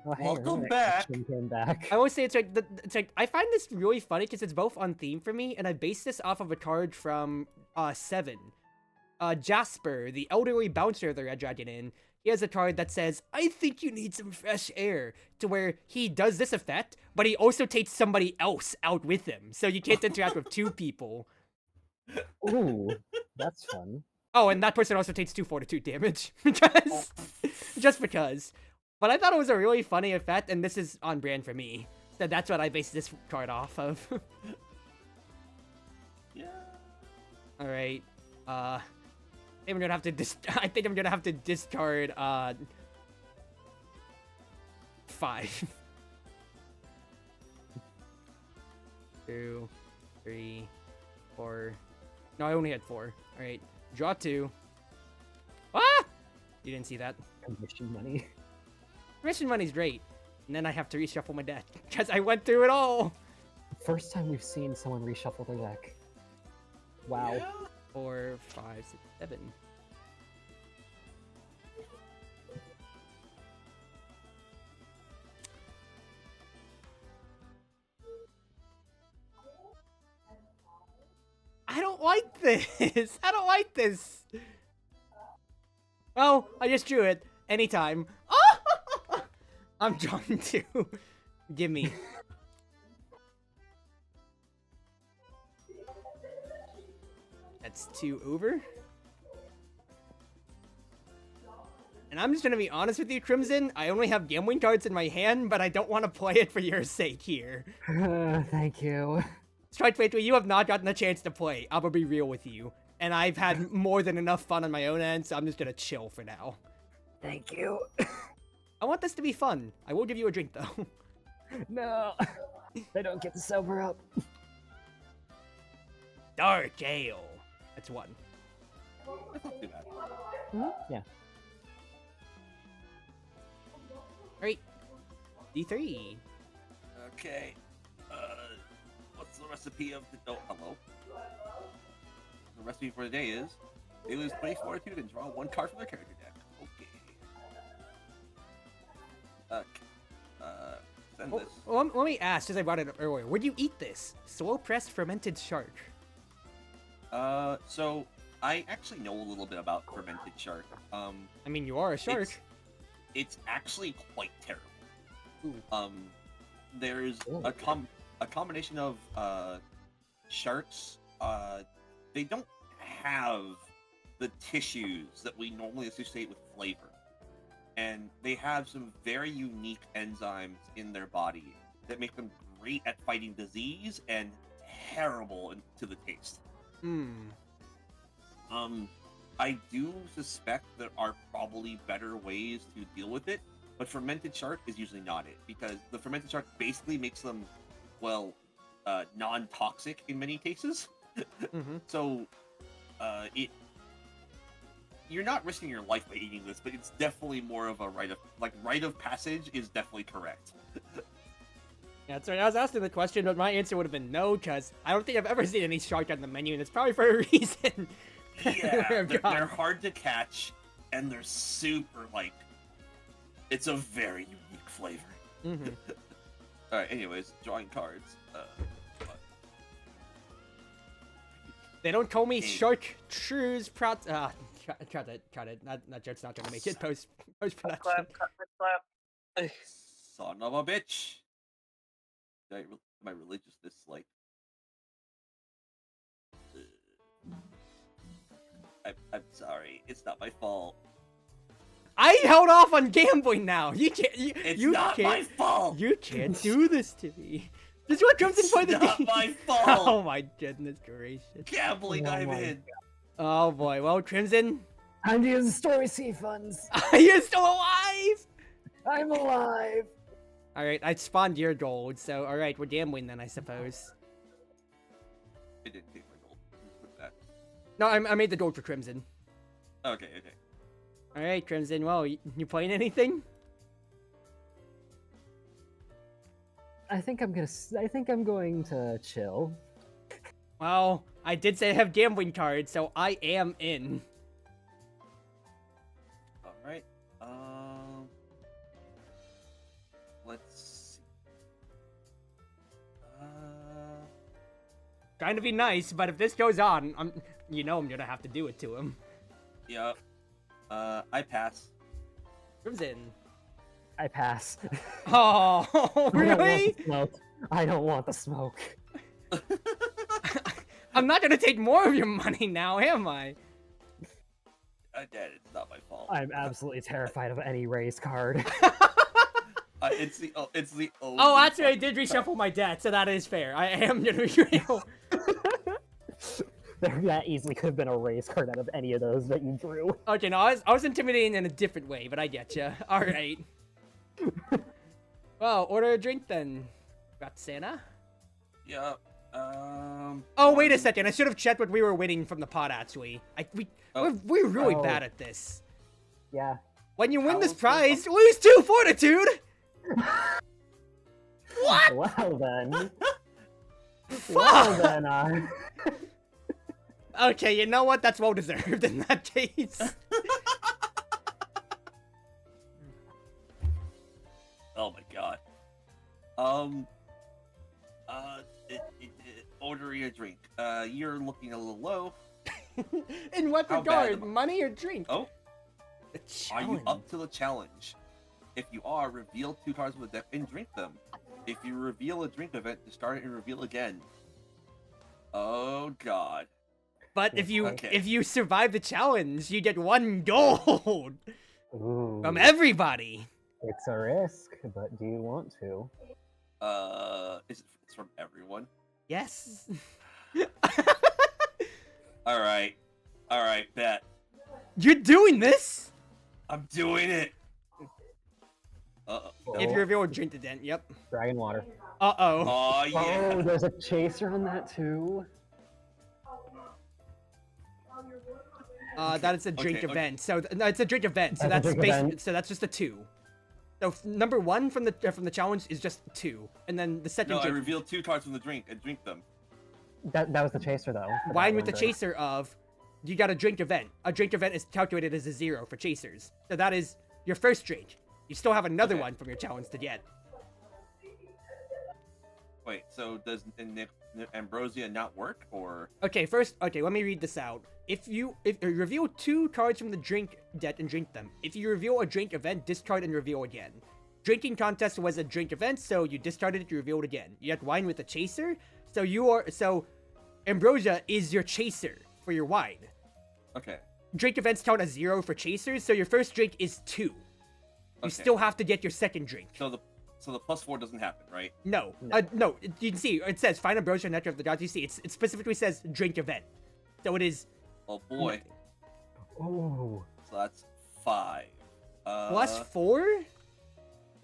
Welcome back. Came back. I will say it's like I find this really funny because it's both on theme for me, and I base this off of a card from 7. Jasper, the elderly bouncer the Red Dragon in, he has a card that says, I think you need some fresh air, to where he does this effect, but he also takes somebody else out with him, so you can't interact with 2 people. Ooh, that's fun. Oh, and that person also takes 2 fortitude damage because, just because. But I thought it was a really funny effect, and this is on brand for me. So that's what I based this card off of. Yeah. All right. I think I'm gonna have to I think I'm gonna have to discard 5. 2, 3, 4. No, I only had 4. All right. Draw 2. Ah! You didn't see that. Commission money. Commission money's great. And then I have to reshuffle my deck because I went through it all. First time we've seen someone reshuffle their deck. Wow. Yeah. 4, 5, 6, 7. I don't like this. I don't like this. Oh, I just drew it. Anytime. Oh! I'm drawing 2. Give me. That's 2 over. And I'm just gonna be honest with you, Crimson. I only have gambling cards in my hand, but I don't want to play it for your sake here. Thank you. Strike Faithful, you have not gotten a chance to play. I'm gonna be real with you. And I've had more than enough fun on my own end, so I'm just gonna chill for now. Thank you. I want this to be fun. I will give you a drink, though. No. I don't get to sober up. Dark Ale. That's 1. That's not too bad. Yeah. Alright. D3. Okay. What's the recipe of the... Oh, hello. The recipe for the day is they lose 20 fortitude and draw 1 card from their character deck. Okay. Send this. Well, let me ask, since I brought it up earlier. Would you eat this? Slow-pressed fermented shark. So I actually know a little bit about fermented shark. I mean, you are a shark. It's actually quite terrible. Ooh. There's a combination of sharks. They don't have the tissues that we normally associate with flavor, and they have some very unique enzymes in their body that make them great at fighting disease and terrible to the taste. I do suspect there are probably better ways to deal with it, but fermented shark is usually not it, because the fermented shark basically makes them, well, non-toxic in many cases. So, you're not risking your life by eating this, but it's definitely more of a rite of passage is definitely correct. Yeah, that's right. I was asking the question, but my answer would have been no, because I don't think I've ever seen any shark on the menu, and it's probably for a reason. Yeah, they're hard to catch, and they're super, it's a very unique flavor. Alright, anyways, drawing cards. They don't call me Chartreuse Proxy. Try to. Not joke's not gonna make it post production. Clap. Son of a bitch! My religiousness, I'm sorry. It's not my fault. I held off on gambling now. You can't. It's you not can't, my fault. You can't do this to me. This is what Crimson play the It's game. not my fault. Oh my goodness gracious. Gambling I'm in. Oh boy. Well, Crimson, I'm using story C funds. you're still alive. I'm alive. All right, I spawned your gold, so all right, we're gambling then, I suppose. I didn't take my gold. Put that. No, I made the gold for Crimson. Okay. All right, Crimson. Well, you playing anything? I think I'm going to chill. Well, I did say I have gambling cards, so I am in. All right. Let's see. Trying to be nice, but if this goes on, I'm gonna have to do it to him. Yeah. I pass. Crimson. I pass. Oh, really? I don't want the smoke. I'm not gonna take more of your money now, am I? did. It's not my fault. I'm absolutely terrified of any raise card. It's the only. Oh, actually, I did reshuffle my deck, so that is fair. I am gonna reveal. That easily could have been a raise card out of any of those that you drew. Okay, no, I was intimidating in a different way, but I get you. All right. Well, order a drink then. Got Santa? Yeah. Oh, wait a second. I should have checked what we were winning from the pot, actually. We're really bad at this. Yeah. When you win How this is prize, lose 2 fortitude! What? Well then. Fuck! Well then, Okay, you know what? That's well deserved in that case. Oh my god. Ordering a drink. You're looking a little low. In what How bad regard? am I? Money or drink? Oh, The are you challenge. up to the challenge? If you are, reveal 2 cards from the deck and drink them. If you reveal a drink event, discard it and reveal again. Oh god. But if Okay. you survive the challenge, you get 1 gold ooh, from everybody. it's a risk, but do you want to? It's from everyone. Yes. All right, bet. You're doing this? I'm doing it. If you reveal a drink event, yep. Dragon water. Uh-oh. Oh yeah. Oh, there's a chaser on that too. That is a drink Okay, okay. event. So no, it's a drink event. So That's a that's drink event. so that's just a 2. So number 1 from the challenge is just 2, and then the second No, I drink, revealed 2 cards from the drink and drink them. That was the chaser though. for that wine with the one drink. chaser of, you got a drink event. A drink event is calculated as a 0 for chasers. So that is your first drink. You still have another Okay. one from your challenge to get. Wait, so does Ambrosia not work, or? Okay, let me read this out. If you reveal 2 cards from the drink deck and drink them. If you reveal a drink event, discard and reveal again. Drinking contest was a drink event, so you discarded it, you revealed again. You had wine with the chaser, so Ambrosia is your chaser for your wine. Okay. Drink events count as 0 for chasers, so your first drink is 2. You Okay. still have to get your second drink. So the +4 doesn't happen, right? No, No. no. You can see it says find Ambrosia Nectar of the Gods. You see it specifically says drink event, so it is Oh boy. nothing. Ooh. So that's 5. +4,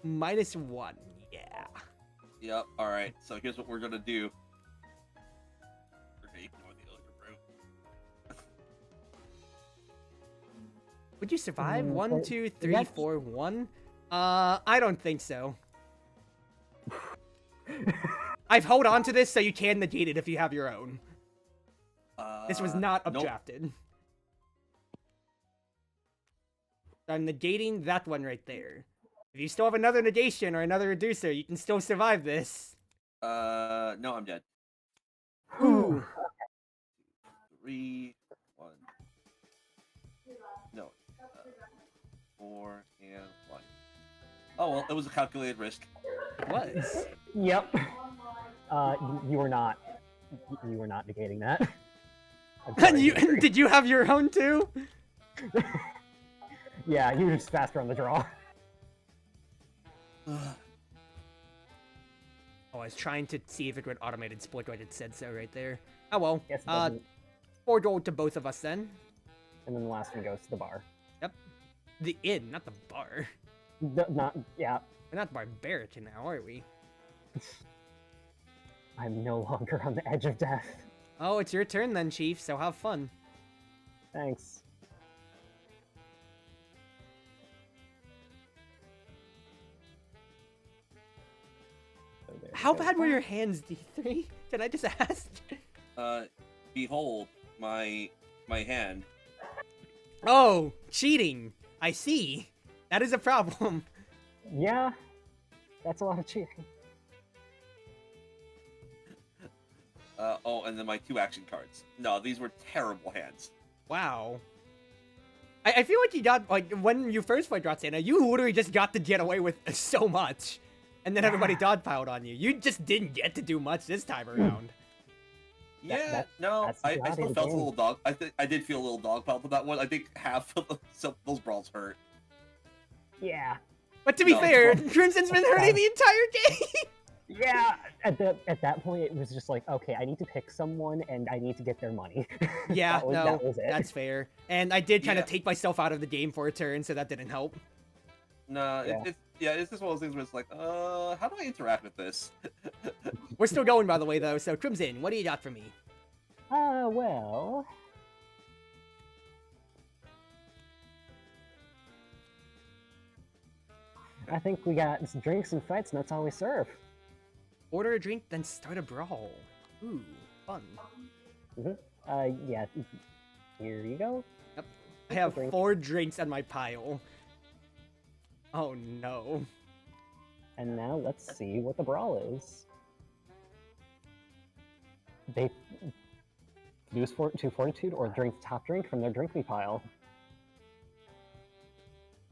-1. Yeah. Yep. All right. So here's what we're gonna do. We're gonna ignore the ogre brew. Would you survive? Mm, 1, but 2, 3, that's- 4, 1. I don't think so. I've held on to this so you can negate it if you have your own. This was not nope. updrafted. I'm negating that one right there. If you still have another negation or another reducer, you can still survive this. No, I'm dead. Ooh. 3, 1. No. 4 and 1. Oh well, it was a calculated risk. It was. Yep. You were not. You were not negating that. I'm sorry, And you Dimitri. did you have your own too? Yeah, you were just faster on the draw. Oh, I was trying to see if it would automated split like it said so right there. Oh well. Yes, it doesn't. 4 gold to both of us then. And then the last one goes to the bar. The inn, not the bar. Yeah. We're not barbaric now, are we? I'm no longer on the edge of death. Oh, it's your turn then, Chief, so have fun. Thanks. So there we How go. bad were your hands, D3? Can I just ask? Behold my hand. Oh, cheating. I see. That is a problem. Yeah, that's a lot of cheating. Oh, and then my 2 action cards. No, these were terrible hands. Wow. I feel like you got, like, when you first played Roxana, you literally just got to get away with so much. And then everybody dodpiled on you. You just didn't get to do much this time around. Yeah, no, that's I the still game. felt a little dog. I did feel a little dog pelt with that one. I think half of those brawls hurt. Yeah. But to be No. fair, Crimson's been hurting the entire game. Yeah. At that point, it was just like, okay, I need to pick someone and I need to get their money. Yeah, that was it. that's fair. And I did kind of Yeah. take myself out of the game for a turn, so that didn't help. No, Yeah. it's just one of those things where it's like, how do I interact with this? We're still going, by the way, though. So Crimson, what do you got for me? Well. I think we got some drinks and fights, and that's all we serve. Order a drink, then start a brawl. Ooh, fun. Yeah. Here you go. Yep. I have Drink. 4 drinks on my pile. Oh no. And now let's see what the brawl is. They lose 2 fortitude or drink the top drink from their drink me pile.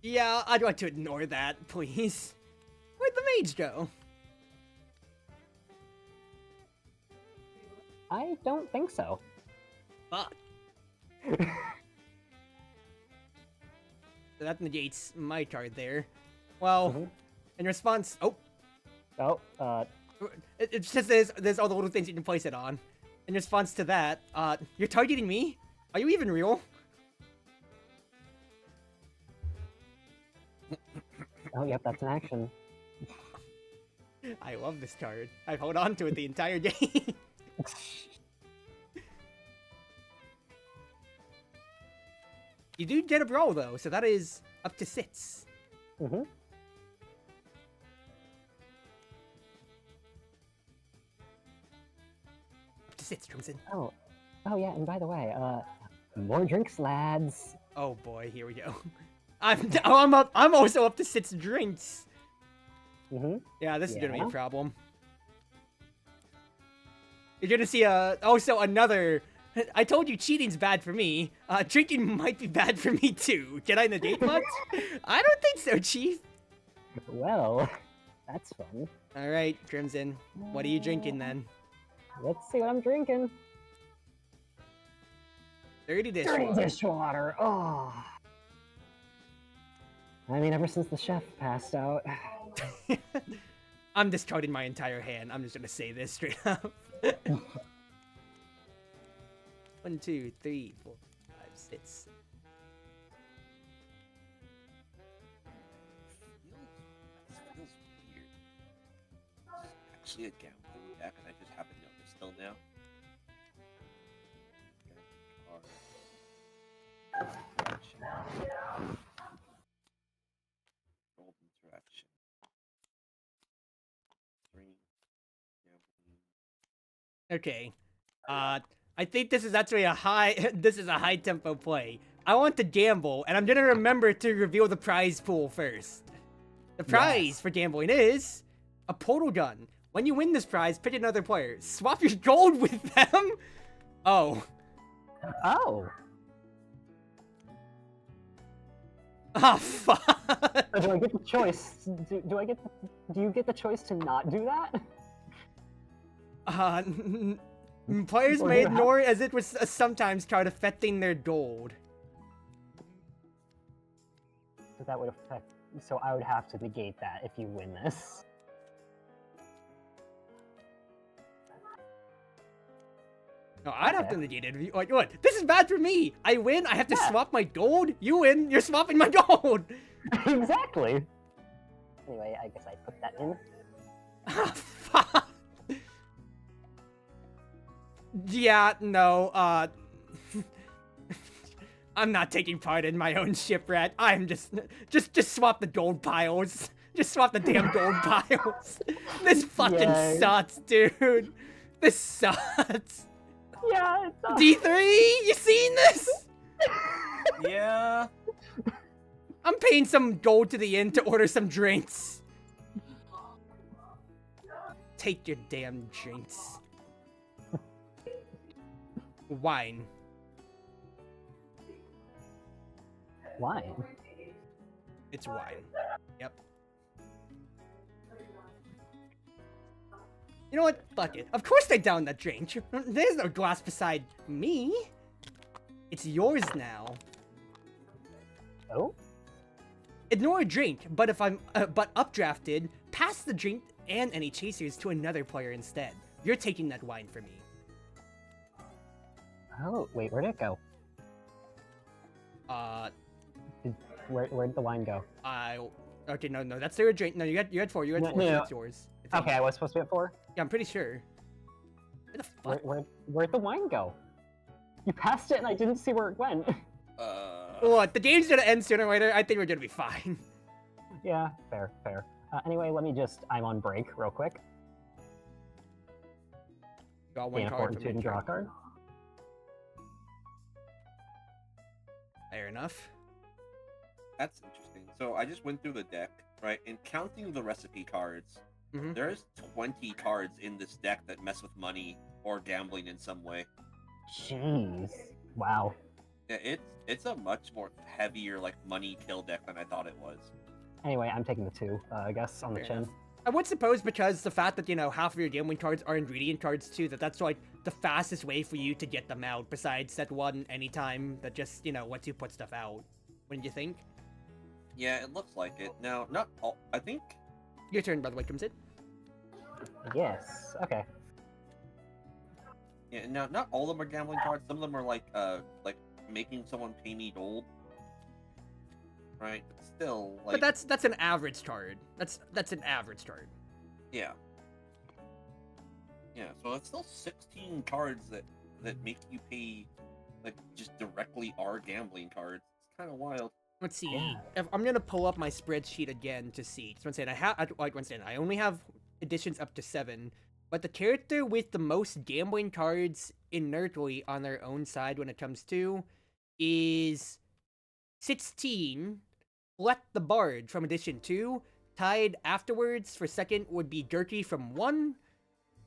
Yeah, I'd like to ignore that, please. Where'd the mage go? I don't think so. Fuck. So that negates my card there. Well, Mhm. in response... Oh, Oh, it's just there's all the little things you can place it on. In response to that, you're targeting me? Are you even real? oh, yep, that's an action. I love this card. I've held on to it the entire game. You do get a brawl though, so that is up to 6. Mm-hmm. Up to 6, Crimson. Oh, yeah, and by the way, more drinks, lads. Oh boy, here we go. I'm also up to 6 drinks. Mm-hmm. Yeah, this is gonna be a Yeah. problem. You're gonna see also another. I told you cheating's bad for me. Drinking might be bad for me too. Can I negate much? I don't think so, Chief. Well, that's fun. All right, Crimson. What are you drinking then? Let's see what I'm drinking. Dirty Dirty dishwater. dishwater. Oh. I mean, ever since the chef passed out. I'm discarding my entire hand. I'm just gonna say this straight up. 1, 2, 3, 4, 5, 6. This feels weird. It's actually a gambling deck, and I just haven't noticed till now. Gold interaction. Green. Gambling. Okay. I think this is actually a high. This is a high tempo play. I want to gamble, and I'm gonna remember to reveal the prize pool first. The prize for gambling is a portal gun. When you win this prize, pick another player. Swap your gold with them. Oh. Oh. Oh fuck. So do I get the choice? Do you get the choice to not do that? Players Or may do you ignore as it was sometimes start affecting their gold. So that would affect. So I would have to negate that if you win this. No, I'd have to Okay. negate it. Like, what? This is bad for me. I win. I have to Yeah. swap my gold. You win. You're swapping my gold. Exactly. Anyway, I guess I put that in. Ah, fuck. Yeah, no, I'm not taking part in my own shipwreck. I'm just swap the gold piles. Just swap the damn gold piles. This fucking Yay. sucks, dude. This sucks. Yeah, it does. D3, you seen this? Yeah. I'm paying some gold to the inn to order some drinks. Take your damn drinks. Wine. Wine. It's wine. Yep. You know what? Fuck it. Of course they down that drink. There's no glass beside me. It's yours now. Oh? Ignore a drink, but if I'm updrafted, pass the drink and any chasers to another player instead. You're taking that wine from me. Oh, wait, where'd it go? Where'd the wine go? Okay, no, that's their drink. No, you had 4. You had 4. No. So that's yours. I think. Okay, I was supposed to be at 4? Yeah, I'm pretty sure. Where the fuck? Where'd the wine go? You passed it and I didn't see where it went. Look, the game's gonna end sooner or later. I think we're gonna be fine. Yeah, fair. Anyway, let me I'm on break real quick. Got one Gain a card fortitude and draw a card. Fair enough. That's interesting. So I just went through the deck, right? And counting the recipe cards, there's 20 cards in this deck that mess with money or gambling in some way. Jeez. Wow. Yeah, it's a much more heavier like money kill deck than I thought it was. Anyway, I'm taking the 2, I guess, on the Fair chin. enough. I would suppose because the fact that, half of your gambling cards are ingredient cards too, that's like the fastest way for you to get them out, besides set 1 anytime that just, lets you put stuff out. Wouldn't you think? Yeah, it looks like it. Now, not all, I think... Your turn, by the way, comes in. Yes, okay. Yeah, now, not all of them are gambling cards. Some of them are like making someone pay me gold. Right? But still, like... But that's an average card. That's an average card. Yeah. Yeah, so it's still 16 cards that make you pay, like, just directly our gambling cards. It's kind of wild. Let's see. Yeah. If I'm gonna pull up my spreadsheet again to see. Just one second. I only have editions up to 7, but the character with the most gambling cards inertly on their own side when it comes to is 16. Let the Bard from edition 2. Tied afterwards for second would be Dirty from 1.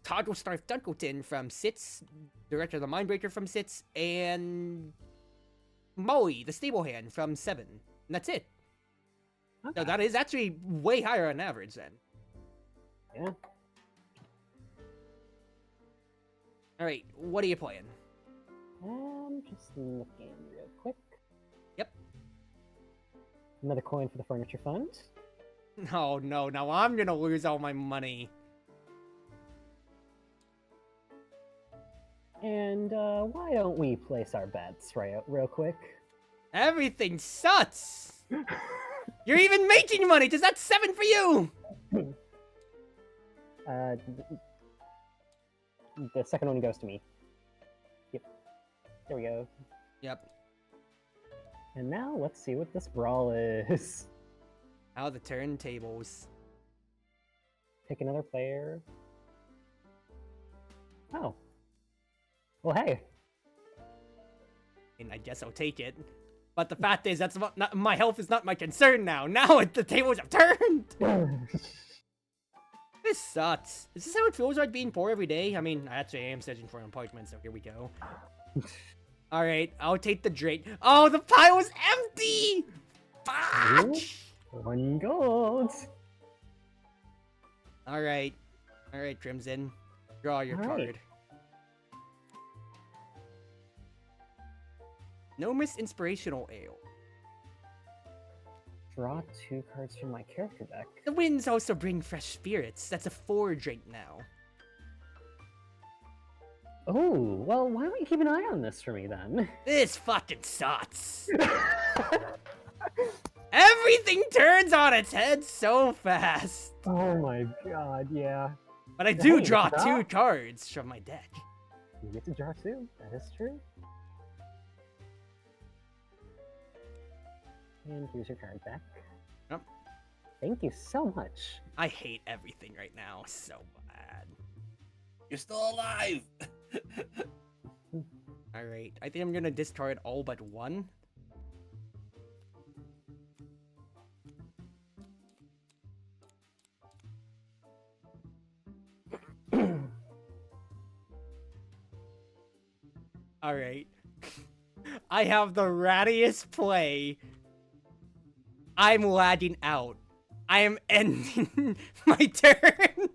Toggle Starf Dunkleton from 6. Director of the Mindbreaker from 6. And Molly, the Stable Hand, from 7. And that's it. Okay. No, that is actually way higher on average then. Yeah. Alright, what are you playing? Just looking real quick. Yep. Another coin for the furniture fund. No, now I'm gonna lose all my money. And why don't we place our bets real quick? Everything sucks! You're even making money! Does that 7 for you? The second one goes to me. Yep. There we go. Yep. And now let's see what this brawl is. How the turntables. Pick another player. Oh. Well, hey. And I guess I'll take it. But the fact is, that's not my health is not my concern now. Now the tables have turned! This sucks. Is this how it feels like being poor every day? I mean, I actually am searching for an apartment, so here we go. Alright, I'll take the drink. Oh, the pile is empty! Fuck! Ooh, 1 gold. Alright. Alright, Crimson. Draw your card. Nomus Inspirational Ale. Draw 2 cards from my character deck. The winds also bring fresh spirits. That's a 4 drink now. Oh, well, why don't you keep an eye on this for me then? This fucking sucks. Everything turns on its head so fast. Oh my god, yeah. But I Yeah, do hey, draw draw. 2 cards from my deck. You get to draw 2, that is true. And here's your card back. Yep. Thank you so much. I hate everything right now so bad. You're still alive! Alright, I think I'm gonna discard all but 1. Alright. I have the rattiest play. I'm lagging out. I am ending my turn.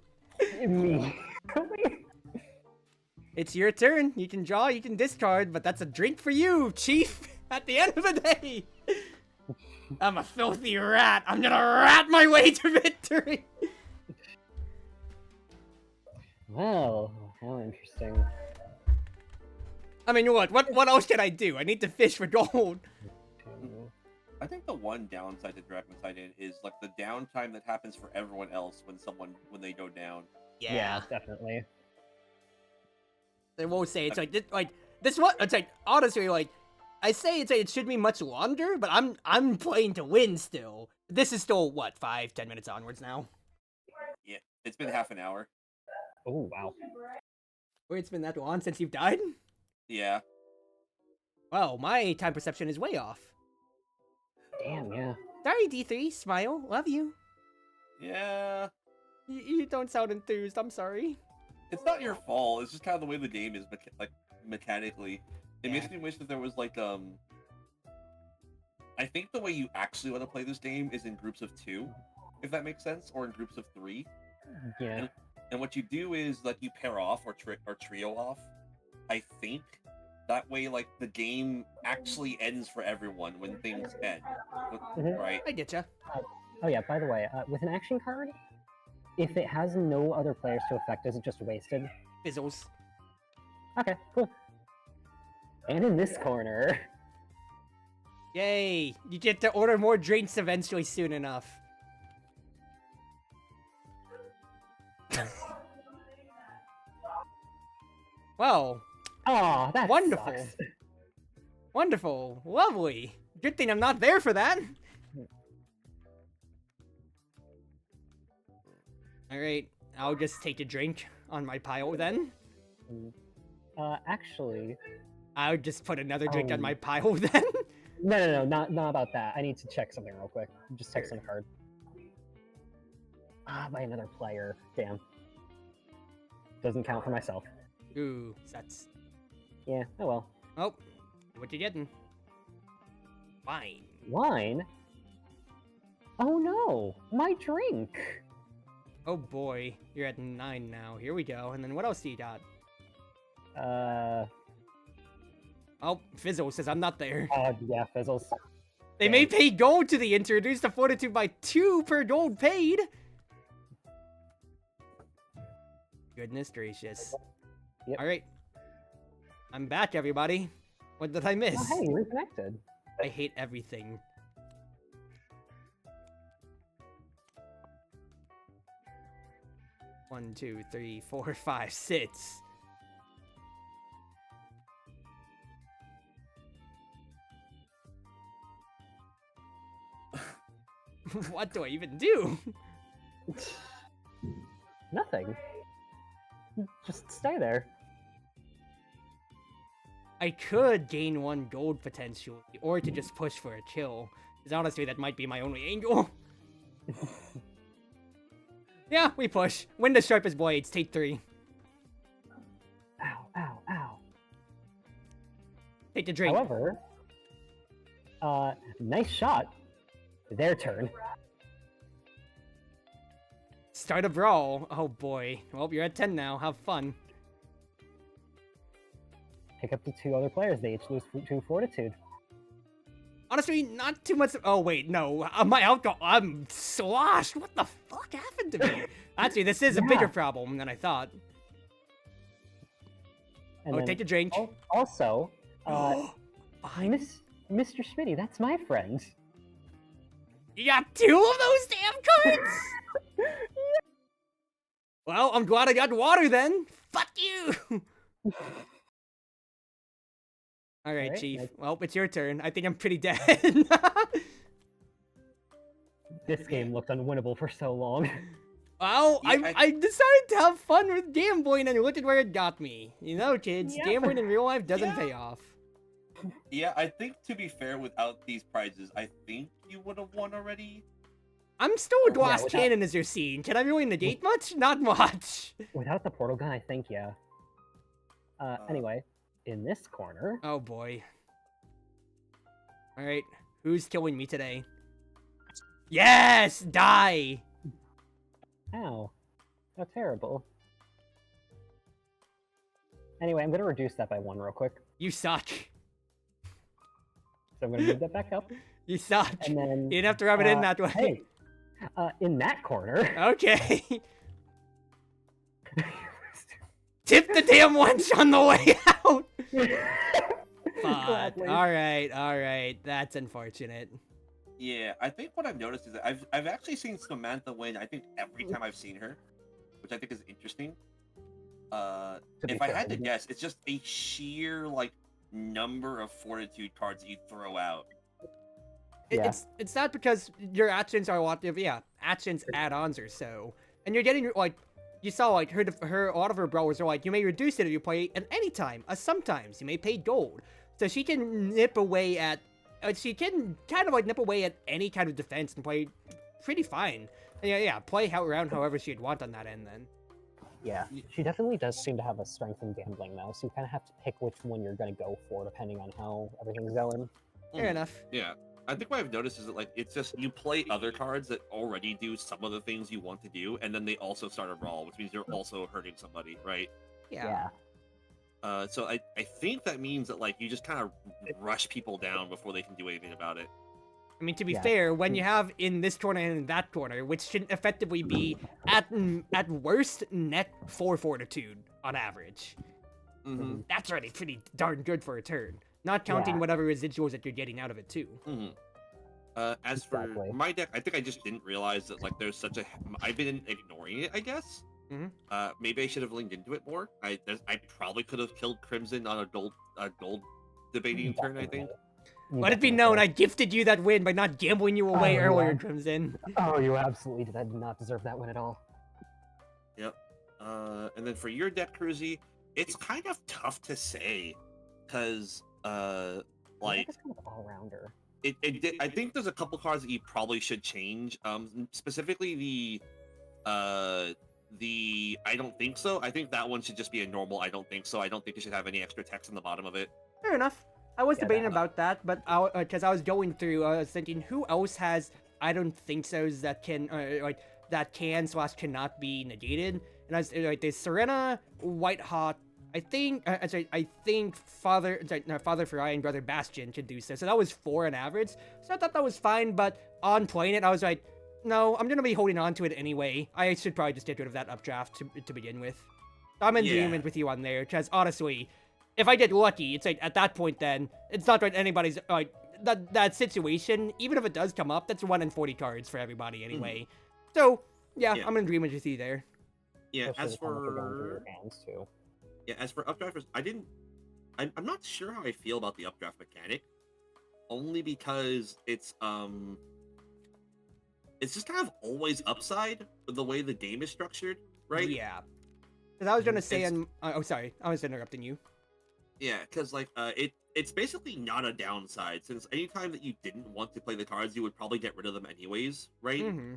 Me. it's your turn. You can draw, you can discard, but that's a drink for you, Chief. At the end of the day. I'm a filthy rat. I'm gonna rat my way to victory. Well, how interesting. I mean, what else can I do? I need to fish for gold. I think the one downside to Dragon's in is like the downtime that happens for everyone else when they go down. Yeah, definitely. I won't say it's like this one. It's like honestly, like I say, it's like it should be much longer, but I'm playing to win still. This is still what 5-10 minutes onwards now. Yeah, it's been half an hour. Oh wow. Wait, it's been that long since you've died? Yeah. Well, my time perception is way off. Damn, yeah. Sorry, D3. Smile. Love you. Yeah. You don't sound enthused. I'm sorry. It's not your fault. It's just kind of the way the game is, mechanically. It Yeah. makes me wish that there was like I think the way you actually want to play this game is in groups of 2, if that makes sense, or in groups of 3. Yeah. And what you do is like you pair off or trio off. I think that way, like the game actually ends for everyone when things end, right? I getcha. Oh yeah. By the way, with an action card, if it has no other players to affect, is it just wasted? Fizzles. Okay, cool. And in this corner. Yay! You get to order more drinks eventually soon enough. Well, Oh, that's wonderful. Sucks. Wonderful. Lovely. Good thing I'm not there for that. Alright, I'll just take a drink on my pile then. Actually, I'll just put another drink on my pile then. no, not about that. I need to check something real quick. Just text on a card. By another player. Damn. Doesn't count for myself. Ooh, that's... Yeah, oh well. Oh, what you getting? Wine. Wine? Oh no! My drink! Oh boy, you're at 9 now. Here we go. And then what else do you got? Oh, Fizzle says I'm not there. Yeah, Fizzles. They may pay gold to the introduce the fortitude by 2 per gold paid. Goodness gracious. Yep. Alright. I'm back, everybody. What did I miss? Oh, hey, reconnected. I hate everything. One, 2, 3, 4, 5, 6. What do I even do? Nothing. Just stay there. I could gain 1 gold potentially, or to just push for a kill. Because honestly, that might be my only angle. Yeah, we push. Win the sharpest blades, take 3. Ow, ow, ow. Take the drink. However, nice shot. Their turn. Start a brawl. Oh boy. Well, you're at 10 now. Have fun. Pick up the 2 other players. They each lose 2 fortitude. Honestly, not too much. Oh wait, no. My alcohol. I'm sloshed. What the fuck happened to me? Actually, this is a bigger problem than I thought. And Oh, then take a drink. Also, Fine. Mr. Schmitty, that's my friend. You got 2 of those damn cards? Well, I'm glad I got water then. Fuck you. Alright, Chief. nice. Well, it's your turn. I think I'm pretty dead. This game looked unwinnable for so long. Well, Yeah, I decided to have fun with gambling, and look at where it got me. You know, kids, Yeah. gambling in real life doesn't Yeah. pay off. Yeah, I think to be fair, without these prizes, I think you would have won already. I'm still a glass without- cannon, as you're seeing. Can I really negate much? Not much. Without the portal gun, I think, yeah. Anyway, in this corner... Oh boy. Alright, who's killing me today? Yes! Die! Ow. How terrible. Anyway, I'm gonna reduce that by 1 real quick. You suck. So I'm gonna move that back up, You suck. and then You didn't have to rub it in that way. Hey, in that corner. Okay. Tip the damn lunch on the way out. Fuck. Gladly. All right. That's unfortunate. Yeah, I think what I've noticed is that I've actually seen Samantha win. I think every time I've seen her, which I think is interesting. If I had to guess, it's just a sheer like number of fortitude cards that you throw out. Yeah. It's not because your actions are a lot of actions add-ons or so, and you're getting like you saw like her a lot of her brawlers are like you may reduce it if you play at any time, sometimes you may pay gold, so she can nip away at she can kind of like nip away at any kind of defense and play pretty fine. And yeah, play around however she'd want on that end then. Yeah, she definitely does seem to have a strength in gambling though, so you kind of have to pick which one you're gonna go for depending on how everything's going. Fair enough. Yeah. I think what I've noticed is that like it's just you play other cards that already do some of the things you want to do, and then they also start a brawl, which means you're also hurting somebody, right? Yeah. So I think that means that like you just kind of rush people down before they can do anything about it. I mean, to be fair, when you have in this corner and in that corner, which should effectively be at worst net 4 fortitude on average, Mm-hmm. that's already pretty darn good for a turn. Not counting whatever residuals that you're getting out of it too. Mm-hmm. As for my deck, I think I just didn't realize that like there's such a. I've been ignoring it, I guess. Mm-hmm. Maybe I should have linked into it more. I probably could have killed Crimson on a gold debating turn. I think. Let it be known, I gifted you that win by not gambling you away earlier, Crimson. Oh, you absolutely did not deserve that win at all. Yep. And then for your deck, Cruzy, it's kind of tough to say, because like it's kind of all-rounder. I think there's a couple cards that you probably should change. Specifically the I don't think so. I think that one should just be a normal I don't think so. I don't think it should have any extra text on the bottom of it. Fair enough. I was debating about that, but because I was going through, I was thinking, who else has I don't think so's that can cannot be negated? And I was like, there's Serena, White Hawk. I think Father Farai and Brother Bastion could do so. So that was 4 on average. So I thought that was fine, but on playing it, I was like, no, I'm gonna be holding on to it anyway. I should probably just get rid of that updraft to begin with. So I'm in agreement with you on there, because honestly, if I get lucky, it's like at that point then it's not like anybody's like that situation. Even if it does come up, that's 1 in 40 cards for everybody anyway. So yeah, I'm in agreement with you there. Yeah, Especially as the ones that go into for your hands, too. yeah, as for updrafters, I'm not sure how I feel about the updraft mechanic, only because it's just kind of always upside the way the game is structured, right? Yeah. Because I was gonna say, oh sorry, I was interrupting you. Yeah, because like it's basically not a downside, since anytime that you didn't want to play the cards, you would probably get rid of them anyways, right? Mm-hmm.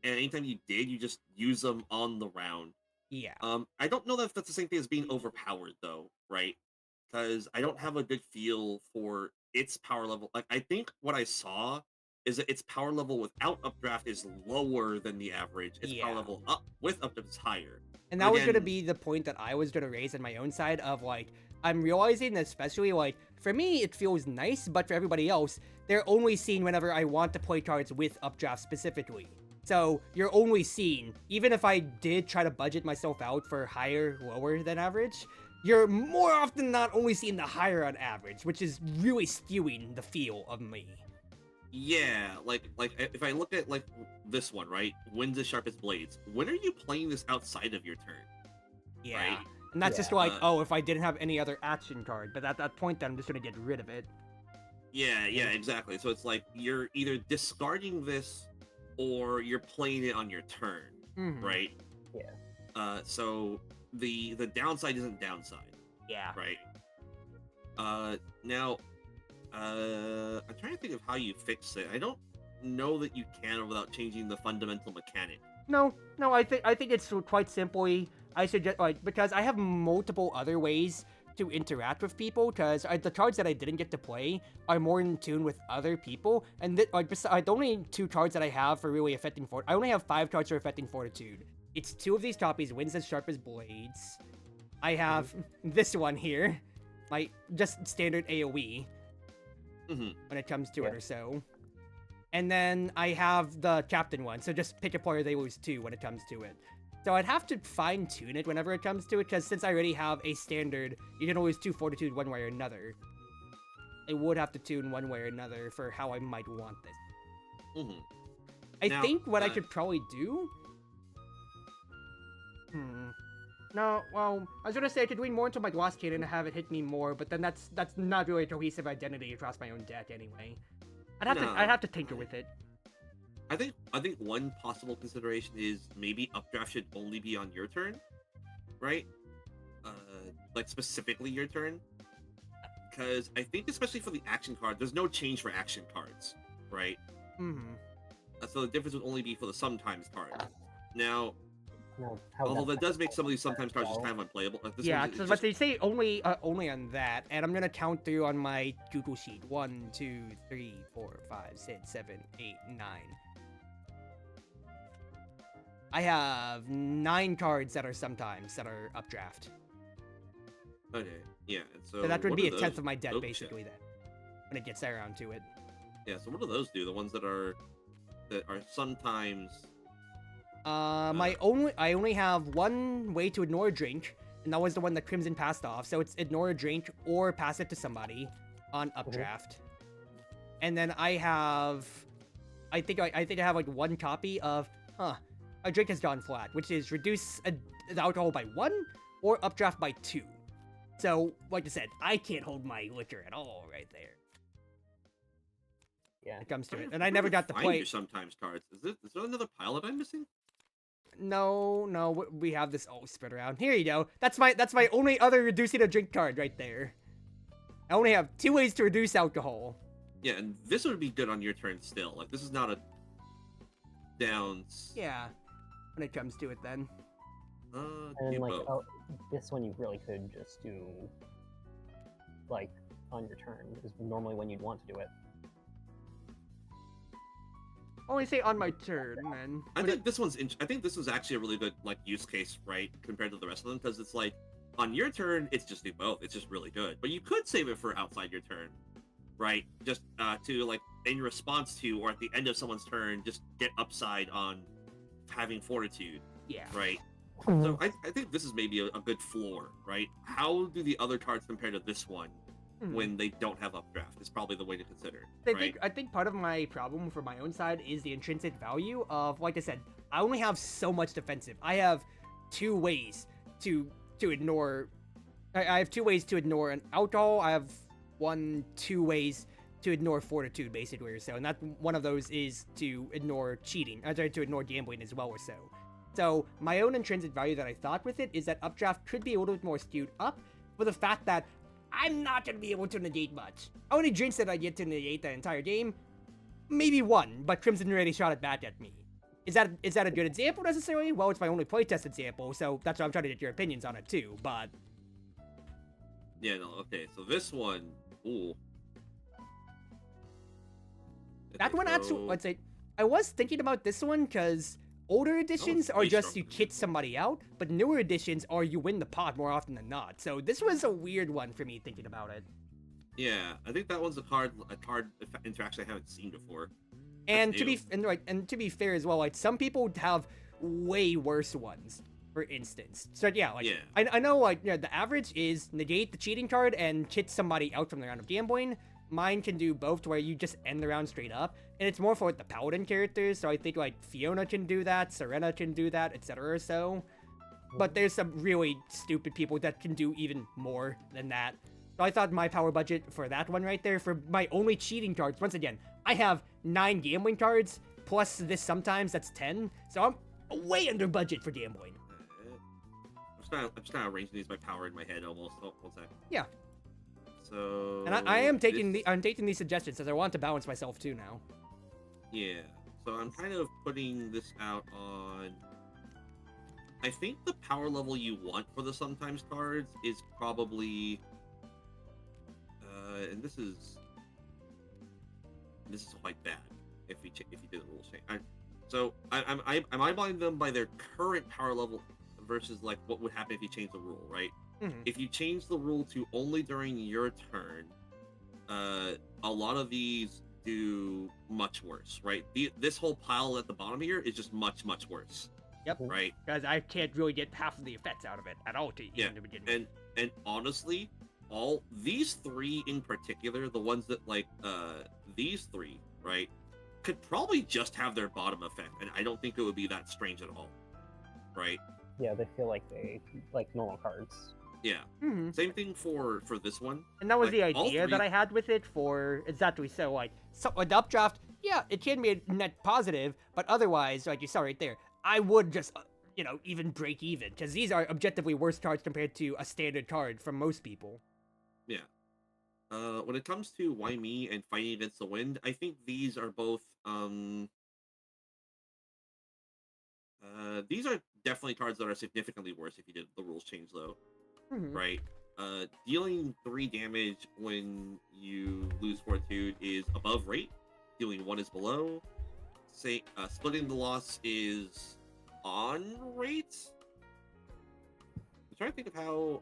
And anytime you did, you just use them on the round. Yeah. I don't know if that's the same thing as being overpowered though, right? Because I don't have a good feel for its power level. Like I think what I saw is that its power level without updraft is lower than the average. Its power level up with updraft is higher. And that was gonna be the point that I was gonna raise on my own side of like, I'm realizing that especially like, for me it feels nice, but for everybody else, they're only seen whenever I want to play cards with updraft specifically. So you're only seeing, even if I did try to budget myself out for higher, lower than average, you're more often than not only seeing the higher on average, which is really skewing the feel of me. Yeah, like if I look at like this one, right? Winds as sharp as blades. When are you playing this outside of your turn? Yeah. Right? And that's just like, oh, if I didn't have any other action card, but at that point then I'm just gonna get rid of it. Yeah, exactly. So it's like you're either discarding this or you're playing it on your turn, right? Yeah. So the downside isn't downside. Yeah. Right. Now, I'm trying to think of how you fix it. I don't know that you can without changing the fundamental mechanic. No, I think it's quite simply, I suggest, like, because I have multiple other ways to interact with people, because the cards that I didn't get to play are more in tune with other people, and the only 2 cards that I have for really affecting I only have 5 cards for affecting fortitude. It's 2 of these copies, Winds as Sharp as Blades, I have this one here, my just standard AoE Mm-hmm. when it comes to it or so. And then I have the captain one, so just pick a player, they lose 2 when it comes to it. So I'd have to fine-tune it whenever it comes to it, because since I already have a standard, you can always 2 fortitude one way or another. I would have to tune one way or another for how I might want this. Mm-hmm. I think what I could probably do... No, well, I was gonna say I could lean more into my Gloss Cannon and have it hit me more, but then that's not really a cohesive identity across my own deck anyway. I'd have to tinker with it. I think one possible consideration is maybe updraft should only be on your turn, right? Like specifically your turn, because I think especially for the action card, there's no change for action cards, right? Mm-hmm. So the difference would only be for the sometimes card. Now, No, although that does make some of these sometimes cards just kind of unplayable. Like this Yeah, one is but they say only on that, and I'm gonna count through on my Google Sheet. 1, 2, 3, 4, 5, 6, 7, 8, 9. I have 9 cards that are sometimes that are updraft. Okay, yeah. And so So that would what be do a tenth those- of my deck oh, basically then, when it gets around to it. Yeah. So what do those do? The ones that are sometimes. I only have one way to ignore a drink, and that was the one that Crimson passed off. So it's ignore a drink or pass it to somebody on updraft. And then I think I have like one copy of a drink has gone flat, which is reduce the alcohol by 1 or updraft by 2. So like I said, I can't hold my liquor at all right there. Yeah. When it comes to it, and I never got to find play. your sometimes cards. Is there another pile that I'm missing? No, we have this all spread around. Here you go. That's my only other reducing a drink card right there. I only have 2 ways to reduce alcohol. Yeah, and this would be good on your turn still. Like this is not a downs. Yeah, when it comes to it then. And do like, both. this one you really could just do, like, on your turn, is normally when you'd want to do it. Only say on my turn, then. I think this one's. I think this was actually a really good like use case, right, compared to the rest of them, because it's like on your turn, it's just do both. It's just really good. But you could save it for outside your turn, right? Just to like in response to or at the end of someone's turn, just get upside on having fortitude, Yeah. right? So I think this is maybe a good floor, right? How do the other cards compare to this one when they don't have updraft? Is probably the way to consider. I think part of my problem for my own side is the intrinsic value of, like I said, I only have so much defensive. I have 2 ways to ignore. I have 2 ways to ignore an alcohol. I have 2 ways to ignore fortitude, basically, or so. And that one of those is to ignore cheating. I tried to ignore gambling as well, or so. So my own intrinsic value that I thought with it is that updraft could be a little bit more skewed up for the fact that I'm not going to be able to negate much. How many drinks did I get to negate that entire game? Maybe 1, but Crimson already shot it back at me. Is that a good example necessarily? Well, it's my only playtest example, so that's why I'm trying to get your opinions on it too, but... Yeah, no, okay, so this one, ooh. That one actually, let's say, I was thinking about this one because older editions are way just you stronger. kit somebody out, but newer editions are you win the pot more often than not. So this was a weird one for me thinking about it. Yeah, I think that one's a card interaction I haven't seen before. And That's to new. be fair as well, like some people have way worse ones. For instance, so yeah, like Yeah. I know, like the average is negate the cheating card and kit somebody out from the round of gambling. Mine can do both, to where you just end the round straight up, and it's more for like the paladin characters. So I think like Fiona can do that, Serena can do that, etc. So, but there's some really stupid people that can do even more than that. So I thought my power budget for that one right there, for my only cheating cards. Once again, I have 9 gambling cards plus this sometimes that's 10. So I'm way under budget for gambling. I'm just kind of arranging these by power in my head almost. Oh, one sec. Yeah. So. And I am taking I'm taking these suggestions as I want to balance myself too now. Yeah. So I'm kind of putting this out on. I think the power level you want for the sometimes cards is probably. And this is quite bad if you do the rules change. So I'm eyeballing them by their current power level versus like what would happen if you change the rule, right? If you change the rule to only during your turn, a lot of these do much worse, right? This whole pile at the bottom here is just much worse. Yep. Right. Because I can't really get half of the effects out of it at all even to begin with. And honestly, all these three in particular, the ones that like these three, right, could probably just have their bottom effect, and I don't think it would be that strange at all. Right? Yeah, they feel like normal cards. Yeah. Same thing for this one. And that was like, the idea that I had with it for exactly so with updraft, yeah, it can be a net positive, but otherwise, like you saw right there, I would just even break even, because these are objectively worse cards compared to a standard card from most people. Yeah. When it comes to Why Me and Fighting Against the Wind, I think these are both these are definitely cards that are significantly worse if you did the rules change though. Right? Dealing 3 damage when you lose Fortitude is above rate. Dealing 1 is below. Splitting the loss is on rate. I'm trying to think of how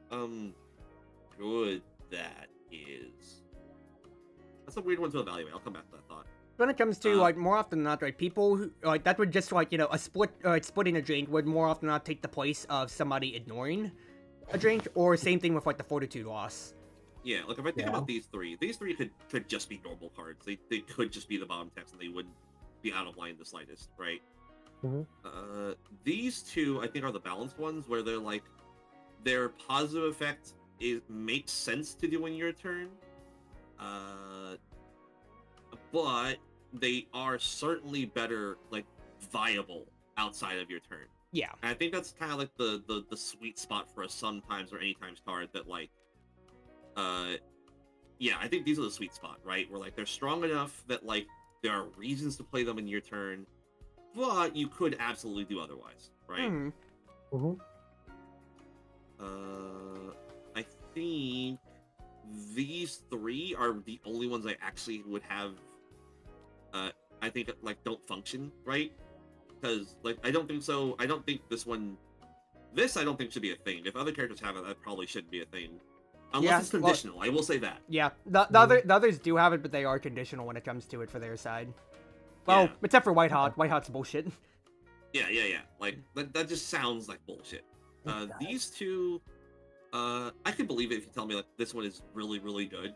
good that is. That's a weird one to evaluate. I'll come back to that thought. When it comes to more often than not, right, people who that would just a splitting a drink would more often than not take the place of somebody ignoring a drink, or same thing with the Fortitude loss. Yeah, like if I think about these three could just be normal cards. They could just be the bottom text, and they wouldn't be out of line the slightest, right? These two I think are the balanced ones, where they're like their positive effect makes sense to do in your turn, but they are certainly better, viable outside of your turn. Yeah. And I think that's kind of like the sweet spot for a sometimes or anytimes card that yeah, I think these are the sweet spot, right? Where they're strong enough that there are reasons to play them in your turn, but you could absolutely do otherwise, right? I think these 3 are the only ones I actually would have I think don't function, right? Because I don't think so. I don't think this I don't think should be a thing. If other characters have it, that probably shouldn't be a thing. Unless it's conditional, I will say that. Yeah, the others do have it, but they are conditional when it comes to it for their side. Well, except for White Hot. White Hot's bullshit. Yeah. That just sounds like bullshit. These two, I can believe it if you tell me this one is really good.